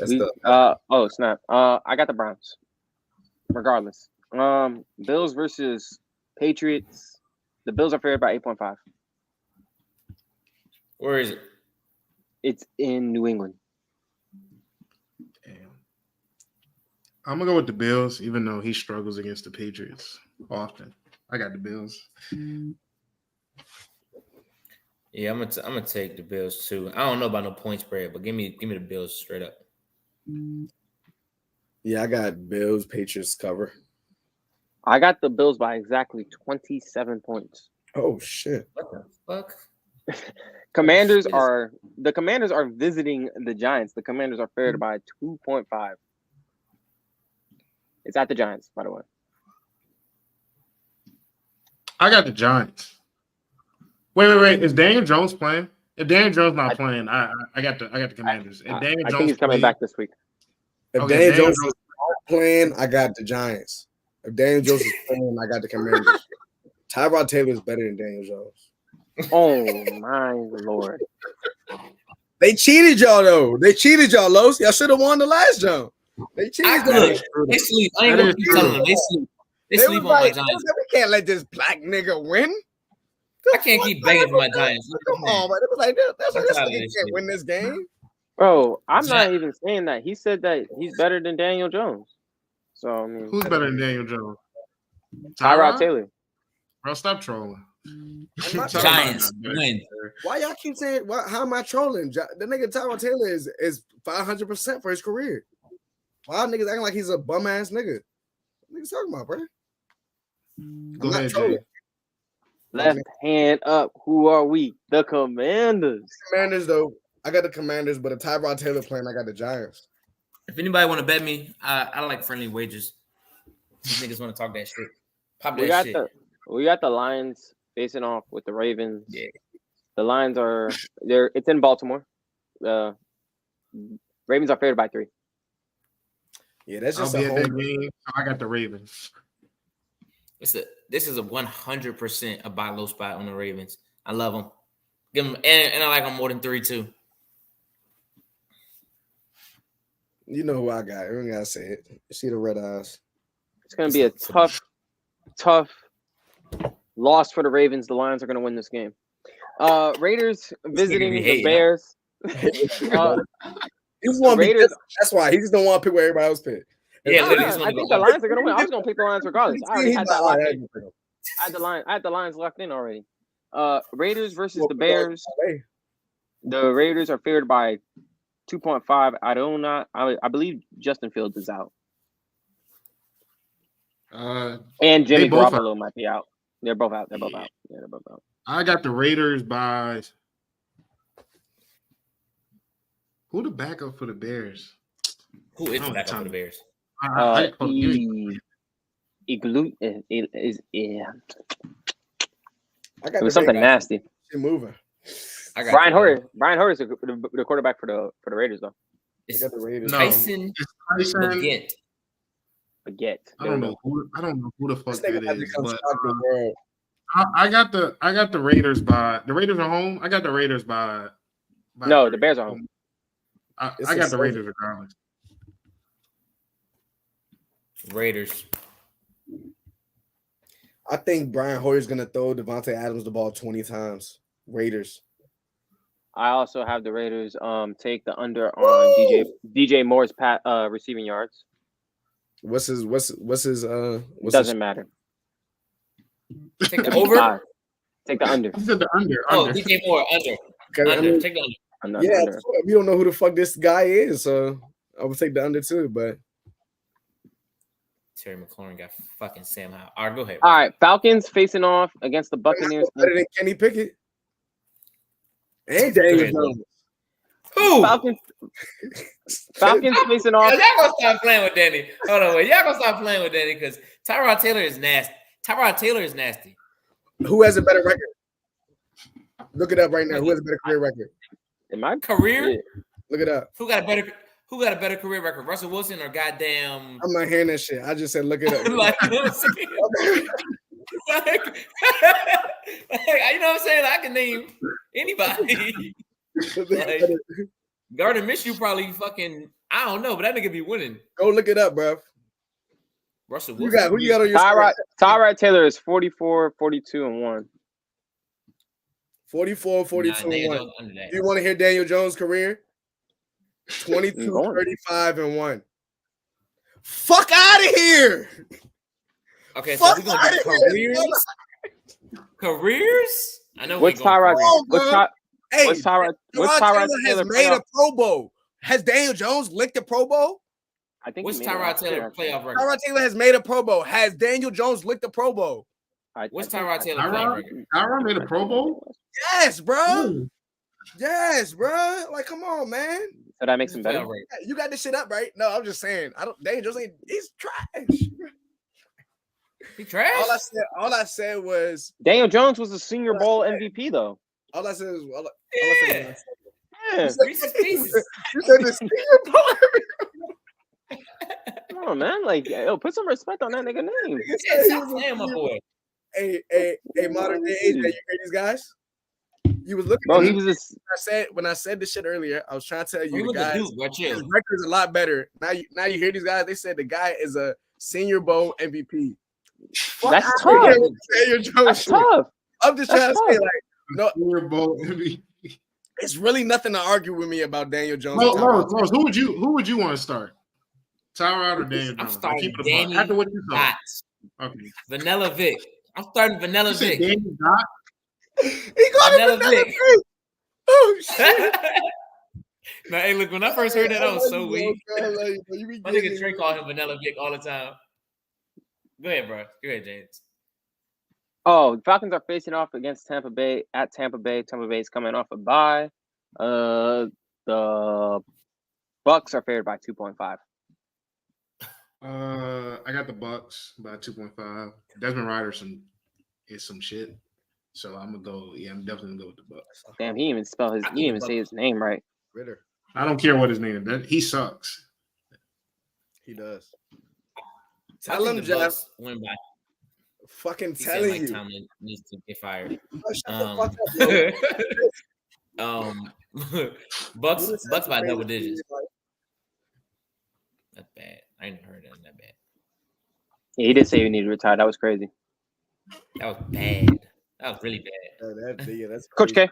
Oh snap! I got the Browns. Regardless, Bills versus Patriots. The Bills are favored by 8.5. Where is it? It's in New England. Damn. I'm gonna go with the Bills, even though he struggles against the Patriots often. I got the Bills. Yeah, I'm gonna take the Bills too. I don't know about no point spread, but give me the Bills straight up. Yeah, I got Bills, Patriots cover. I got the Bills by exactly 27 points. Oh shit! What the fuck? Commanders are visiting the Giants. The Commanders are favored by 2.5. It's at the Giants, by the way. I got the Giants. Wait. Is Daniel Jones playing? If Daniel Jones not playing, I got the Commanders. If Daniel I Jones think he's coming back this week. If Okay, Daniel Daniel Jones Jones- is not playing, I got the Giants. If Daniel Jones is playing, I got the Commanders. Tyrod Taylor is better than Daniel Jones. Oh my lord! They cheated y'all though. They cheated y'all, Los. Y'all should have won the last jump. They cheated y'all. They sleep. I ain't gonna keep telling them. They sleep. They sleep was on my like, Giants. we can't let this black nigga win. I can't keep begging for my Giants. Come on, but it was like this I'm nigga tired of can't this shit. win this game. Bro, I'm not even saying that. He said that he's better than Daniel Jones. So I mean, Who's better than Daniel Jones? Tyrod Taylor. Bro, stop trolling. not Giants win. Why y'all keep saying? How am I trolling? The nigga Tyrod Taylor is 500% for his career. Why niggas acting like he's a bum ass nigga? What niggas talking about, bro? Go ahead, Jay. Left hand up. Who are we? The Commanders. Commanders, though. I got the Commanders, but if Tyrod Taylor playing, I got the Giants. If anybody want to bet me, I like friendly wagers. These niggas want to talk that shit. Pop that shit. We got the Lions facing off with the Ravens. Yeah. The Lions are there. It's in Baltimore. The Ravens are favored by 3. Yeah, that's just I'll a be at home that game. I got the Ravens. This is a 100% a buy low spot on the Ravens. I love them. Give them and I like them more than 3 too. You know who I got. I don't gotta say it. You see the red eyes. It's gonna be a tough loss for the Ravens. The Lions are gonna win this game. Raiders visiting the Bears. Raiders. That's why he just don't want to pick where everybody else pick. Yeah, I think the Lions are gonna win. I was gonna pick the Lions regardless. I already had that locked in. I had the Lions locked in already. Raiders versus the Bears. The Raiders are favored by 2.5. I believe Justin Fields is out. And Jimmy They both Garoppolo might be out. They're both out. Yeah, they're both out. I got the Raiders by. Who the backup for the Bears? Who is the backup for the Bears? It was something nasty. Moving. Brian Hoyer is the quarterback for the Raiders, though. It's the Raiders. Tyson Baguette. I don't know who the fuck that is, but world. I got the Raiders by. The Raiders are home. I got the Raiders by no, the Bears are home. I got the Raiders regardless. Raiders. I think Brian Hoyer's gonna throw Devontae Adams the ball 20 times. Raiders. I also have the Raiders take the under on DJ Moore's receiving yards. What's his Doesn't matter. Take the over. Take the under. I said the under. Oh, DJ Moore under. Under. Take the under. Yeah, we don't know who the fuck this guy is, so I would take the under too. But Terry McLaurin got fucking Sam Howell. All right, go ahead. All right, Falcons facing off against the Buccaneers. Better than Kenny Pickett. And Daniel Jones. Who? Falcons facing off. Y'all gonna stop playing with Danny. Hold on, wait. Y'all gonna stop playing with Danny because Tyrod Taylor is nasty. Who has a better record? Look it up right now. Who has a better career record? In my career? Yeah. Look it up. Who got a better career record? Russell Wilson or goddamn? I'm not hearing that shit. I just said look it up. Like, you know what I'm saying? like, you know what I'm saying? I can name anybody. Like, Gardner Minshew probably fucking, I don't know, but that nigga be winning. Go look it up, bro. Russell Wilson. Who you got on your Tyrod Taylor is 44, 42, and 1. 44, 42, and 1. Do you want to hear Daniel Jones' career? 22, 35, and 1. Fuck out of here. Okay, so we're going to do careers? Careers? I know what's Tyrod? What's Tyrod Taylor made a Pro Bowl? Has Daniel Jones licked a Pro Bowl? I think. What's Tyrod Taylor playoff record? Tyrod Taylor has made a Pro Bowl. Has Daniel Jones licked a Pro Bowl? What's Tyrod Taylor playoff record? Tyrod made a Pro Bowl? Yes, bro. Yes, bro. Like, come on, man. So that makes him better. You got this shit up, right? No, I'm just saying. Daniel Jones he's trash. He trash? All I said was Daniel Jones was a Senior Bowl MVP, though. All I said is Yeah. Reese's Pieces. You said the Senior Bowl. Come on, man. Like, put some respect on that nigga name. Stop playing, my boy. Hey, modern day age, you hear these guys? You was looking. Bro, he was just. When I said this shit earlier, I was trying to tell you the guys. His record is a lot better. Now you hear these guys. They said the guy is a Senior Bowl MVP. That's tough. That's tough. I'm just trying to say, like, no, Senior Bowl MVP. It's really nothing to argue with me about Daniel Jones. Rose, who would you want to start? Tyrod or Daniel Jones? I'm starting Danny after what you thought. Okay. Vanilla Vic. I'm starting Vanilla Vic. Danny Dot? He got Vanilla Vic. Oh shit. Now, hey, look, when I first heard that was so weak. My nigga Trey called him Vanilla Vic all the time. Go ahead, bro. Go ahead, James. Oh, Falcons are facing off against Tampa Bay at Tampa Bay. Tampa Bay is coming off a bye. The Bucks are favored by 2.5. I got the Bucks by 2.5. Desmond Rider is some shit. So I'm gonna go. Yeah, I'm definitely gonna go with the Bucks. Damn, he didn't even say his name right. Ritter. I don't care what his name is. He sucks. He does. Tell him, Jeff. Win by. Fucking telling Mike you. Tomlin needs to get fired. Bucks by double digits. That's bad. I ain't heard that bad. Yeah, he did say he needed to retire. That was crazy. That was bad. That was really bad. That's Coach K.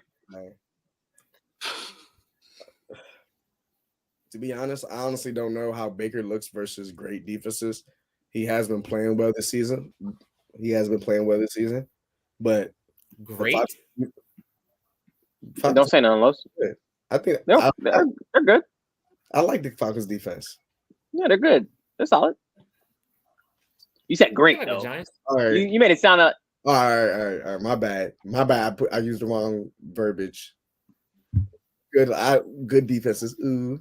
To be honest, I honestly don't know how Baker looks versus great defenses. He has been playing well this season. But great. Don't say nothing, Los. I think they're good. I like the Falcons defense. Yeah, they're good. They're solid. You said great Like though. the Giants. All right. You made it sound like All right. My bad. I used the wrong verbiage. Good defenses. Ooh.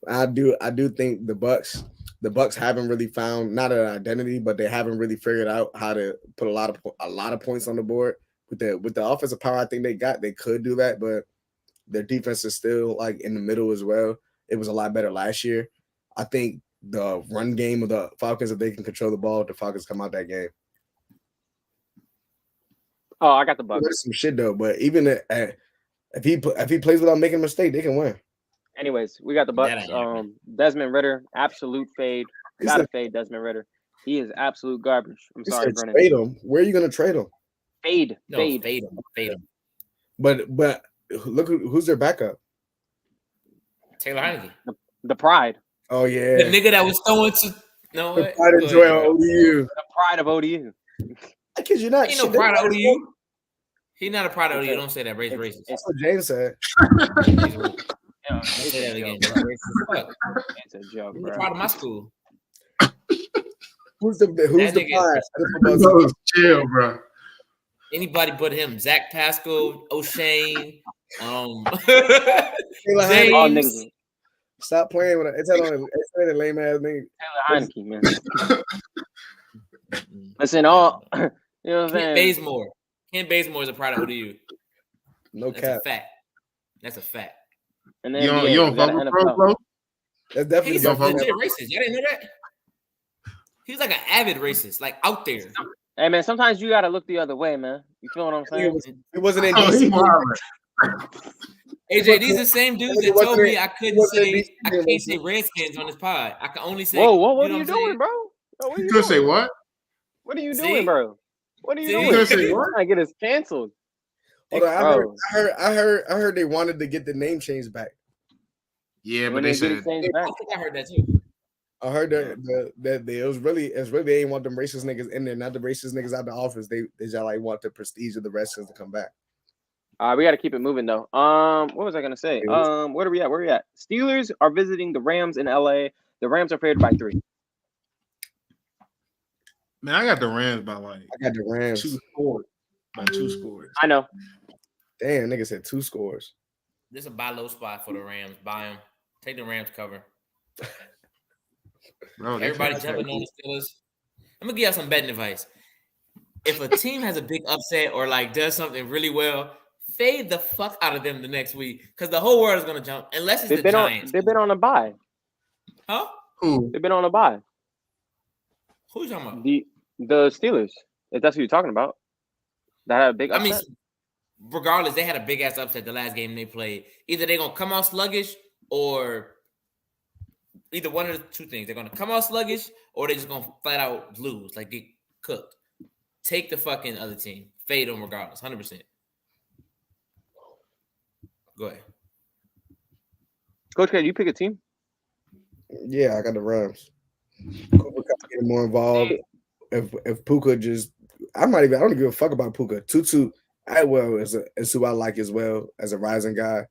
I do think the Bucks haven't really found not an identity, but they haven't really figured out how to put a lot of points on the board with the offensive power. I think they could do that, but their defense is still like in the middle as well. It was a lot better last year. I think the run game of the Falcons, if they can control the ball, the Falcons come out that game. oh, I got the Bucks. There's some shit though, but even if he plays without making a mistake, they can win. Anyways, we got the That Bucks. ain't happening. Desmond Ritter, absolute fade. Gotta fade Desmond Ritter. He is absolute garbage. I'm sorry, Brennan. Trade him. Where are you gonna trade him? Fade. No, Fade. fade him. But look who's their backup. Taylor Heineke. The pride. Oh yeah, The nigga that was throwing to no. the pride and joy on ODU. The pride of ODU. I kid you not. Ain't no pride of ODU. He not a pride of ODU. Don't say that. Race racist. That's what James said. Yeah, Don't say that again. Fuck. it's a joke, I'm bro. proud of my school. Who's the nigga- pride? Bro, chill, bro. Anybody but him. Zach Pascal, O'Shane, Taylor James. All niggas. Stop playing with it. It's a lame ass nigga. Taylor Heineke, man. Listen, all you know what I'm Kent saying? Bazemore. Kent Bazemore is a pride of ODU. No That's cap. a fact. That's a fact. And then You don't, NBA, you don't we got fuck an with Pro, NFL. bro? That's definitely He's a don't fuck with legit racist. You didn't know that? He's like an avid racist, like out there. Hey man, sometimes you gotta look the other way, man. You feel what I'm saying? It wasn't in Oh, he DC. wild. AJ, these are the same dudes that told me I couldn't say I can't say Redskins on this pod. I can only say. Whoa, what are know you what I'm doing, bro? Yo, what are You you gonna doing? say what? What are you See? doing, bro? What are you See? doing? You gonna say what? I get us canceled. Hold on, Bro. I heard they wanted to get the name change back. Yeah, When but they they get it said changed back. I think I heard that too. I heard that it was really they ain't want them racist niggas in there, not the racist niggas out the office. They just like want the prestige of the Redskins to come back. We got to keep it moving though. What was I gonna say? Where are we at? Where are we at? Steelers are visiting the Rams in LA. The Rams are favored by 3. man, I got the Rams by like I got the Rams. 2 scores. By 2 scores. I know. Damn, nigga said 2 scores. This is a buy low spot for the Rams. Buy them. Take the Rams cover. Bro, they Everybody can't- jumping on the Steelers. I'm gonna give y'all some betting advice. If a team has a big upset or like does something really well, fade the fuck out of them the next week because the whole world is gonna jump unless it's They've the been Giants. they've been on a bye. Huh? Who? They've been on a bye. Who you talking about? The Steelers. If that's what you're talking about. That had a big I mean, upset. regardless, they had a big ass upset the last game they played. Either they're gonna come out sluggish or either one of the two things. They're gonna come out sluggish or they're just gonna flat out lose, like get cooked. Take the fucking other team. Fade them regardless, 100%. Go ahead. Coach, can you pick a team? Yeah, I got the Rams. Cooper Cup getting more involved. If Puka just, I don't give a fuck about Puka. Tutu Atwell is who I like as well as a rising guy.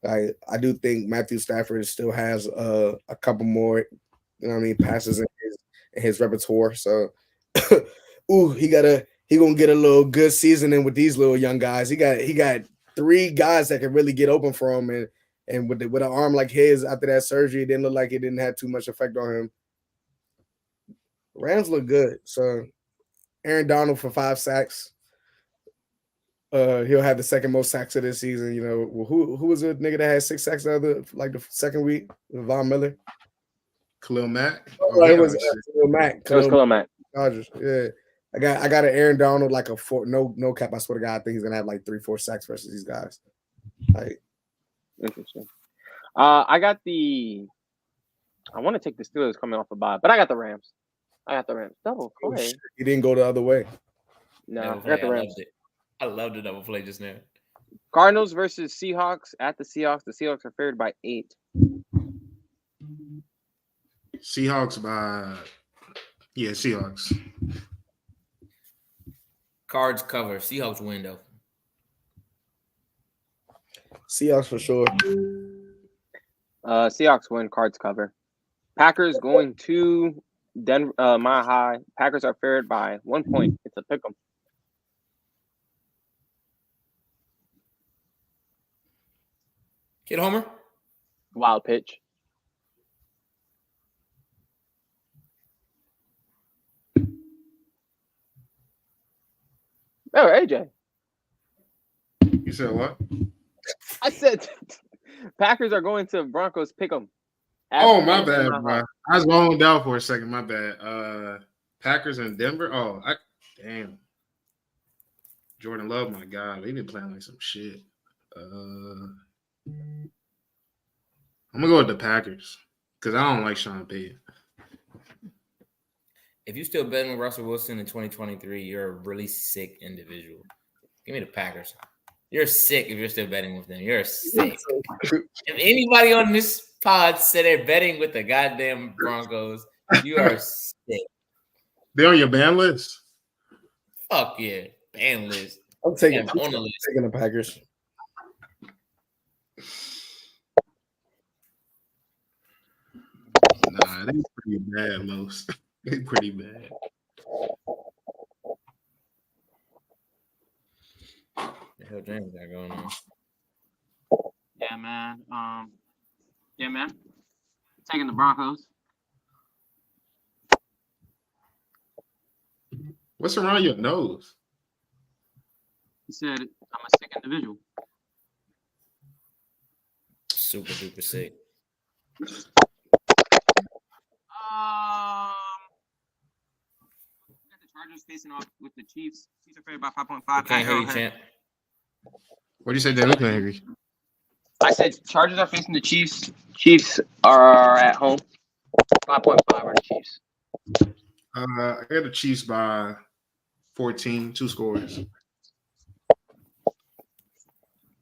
I do think Matthew Stafford still has a couple more, you know what I mean, passes in his repertoire. So, he gonna get a little good seasoning with these little young guys. He got 3 guys that can really get open for him, and with an arm like his after that surgery, it didn't look like it didn't have too much effect on him. Rams look good. So Aaron Donald for 5 sacks. He'll have the second most sacks of this season. You know, who was the nigga that had 6 sacks the second week? Von Miller. Khalil Mack. It was Khalil Mack. It was Khalil Mack. Chargers. Yeah. I got an Aaron Donald like a 4. No cap. I swear to God, I think he's gonna have like 3-4 sacks versus these guys. Like, Interesting. I want to take the Steelers coming off a bye, but I got the Rams. Double play. he didn't go the other way. No, Double I play, got the I Rams. loved it. I loved the double play just now. Cardinals versus Seahawks at the Seahawks. The Seahawks are favored by 8. Seahawks by Seahawks. Cards cover. Seahawks win though. Seahawks for sure. Seahawks win. Cards cover. Packers going to Mile High. Packers are favored by 1 point. It's a pick 'em. Kid Homer. Wild pitch. Oh, AJ. You said what? I said Packers are going to Broncos pick 'em. Oh, my bad, bro. I was zoned out for a second. My bad. Packers and Denver. Oh, damn. Jordan Love, my God. They been playing like some shit. I'm gonna go with the Packers because I don't like Sean Payton. If you still betting with Russell Wilson in 2023, you're a really sick individual. Give me the Packers. You're sick if you're still betting with them. You're sick. If anybody on this pod said they're betting with the goddamn Broncos, you are sick. They're on your ban list? Fuck yeah. Ban list. I'm taking on the list. the Packers. Nah, they pretty bad, most. They pretty bad. The hell James got going on? Yeah, man. Taking the Broncos. What's around your nose? He said, I'm a sick individual. Super duper sick. We got the Chargers facing off with the Chiefs. Chiefs are favored by 5.5. Can't hear you, champ. What do you say, Jay? Looking angry. I said Chargers are facing the Chiefs. Chiefs are at home. 5.5 are the Chiefs. I got the Chiefs by 14, 2 scores.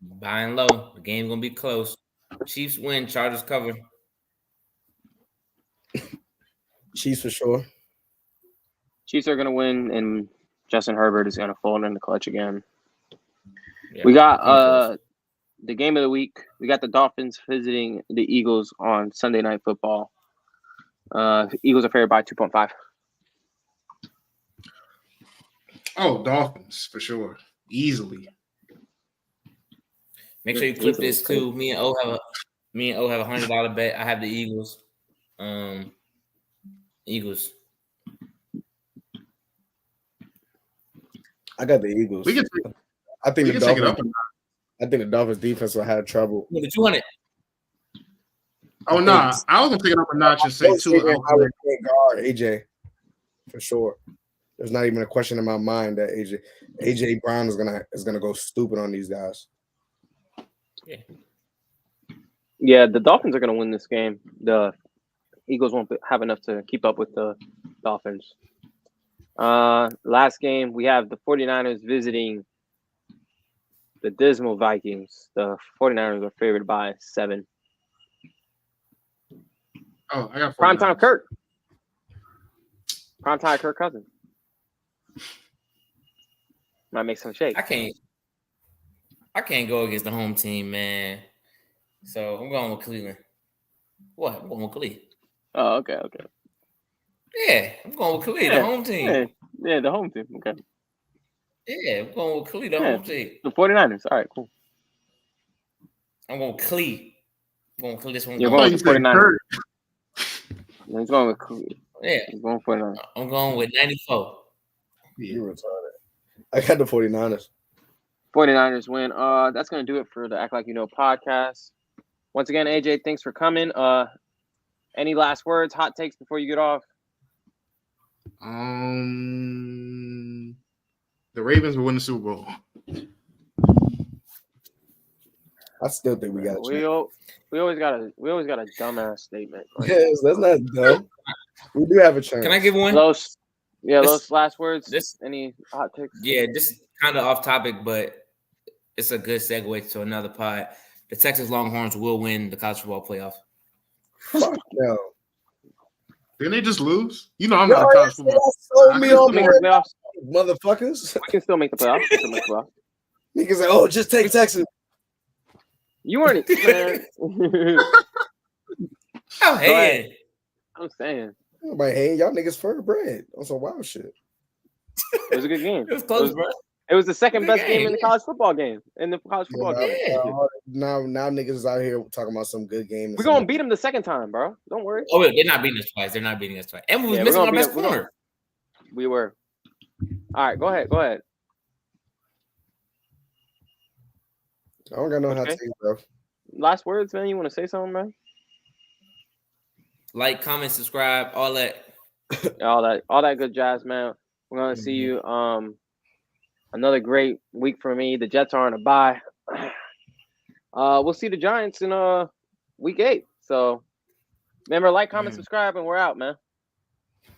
Buying low. The game gonna be close. Chiefs win. Chargers cover. Chiefs for sure. Chiefs are going to win, and Justin Herbert is going to fall in the clutch again. Yeah, We got the game of the week. We got the Dolphins visiting the Eagles on Sunday Night Football. Eagles are favored by 2.5. Oh, Dolphins, for sure. Easily. Make sure you clip this too. Me and O have a $100 bet. I have the Eagles. Eagles. I got the Eagles. I think the Dolphins. I think the Dolphins defense will have trouble. What did you want it? Oh, nah. I was going to take it up a notch and say, too. I would guard AJ for sure. There's not even a question in my mind that AJ Brown is gonna go stupid on these guys. Yeah, the Dolphins are going to win this game. The Eagles won't have enough to keep up with the Dolphins. Last game, we have the 49ers visiting the dismal Vikings. The 49ers are favored by 7. Oh, I got 49ers. Primetime Kirk. Primetime Kirk Cousins. Might make some shake. I can't go against the home team, man. So I'm going with Cleveland. What? I'm going with Cleveland. Oh, okay. Yeah, I'm going with Cleveland, the home team. Yeah, the home team. Okay. Yeah, I'm going with Cleveland, the home team. The 49ers. All right, cool. I'm going with Cleveland. I'm going with Cleveland. This one. You're going with 49ers. He's going with Cleveland. Yeah. He's going 49ers. I'm going with 94. Yeah. You're retarded. I got the 49ers. 49ers win. That's going to do it for the Act Like You Know podcast. Once again, AJ, thanks for coming. Any last words, hot takes before you get off? The Ravens will win the Super Bowl. I still think we got a chance. We always got a dumbass statement. Yes, that's not dumb. We do have a chance. Can I give one? Los last words. Any hot takes? Yeah, this is kind of off topic, but it's a good segue to another pod. The Texas Longhorns will win the college football playoff. Fuck no. Didn't they just lose? You know I'm not a college football. Sold me on Make the playoffs. motherfuckers. We can still make the playoffs. Niggas say, "Oh, just take Texas." You weren't, man. Oh, hey. I'm saying. Nobody hating y'all niggas for the bread on some wild shit. It was a good game. It was close, bro. It was the second Good best game game, in the yeah. college football game. Now niggas is out here talking about some good game. We're gonna beat them the second time, bro. Don't worry. Oh, wait, they're not beating us twice. They're not beating us twice. And we was Yeah, we're missing gonna our beat best them. We're gonna- corner. We were. All right, go ahead. I don't got no hot Okay. takes, bro. Last words, man. You want to say something, man? Like, comment, subscribe, all that. All that good jazz, man. We're gonna see you. Another great week for me. The Jets are on a bye. We'll see the Giants in week 8. So remember, like, comment, subscribe, and we're out, man.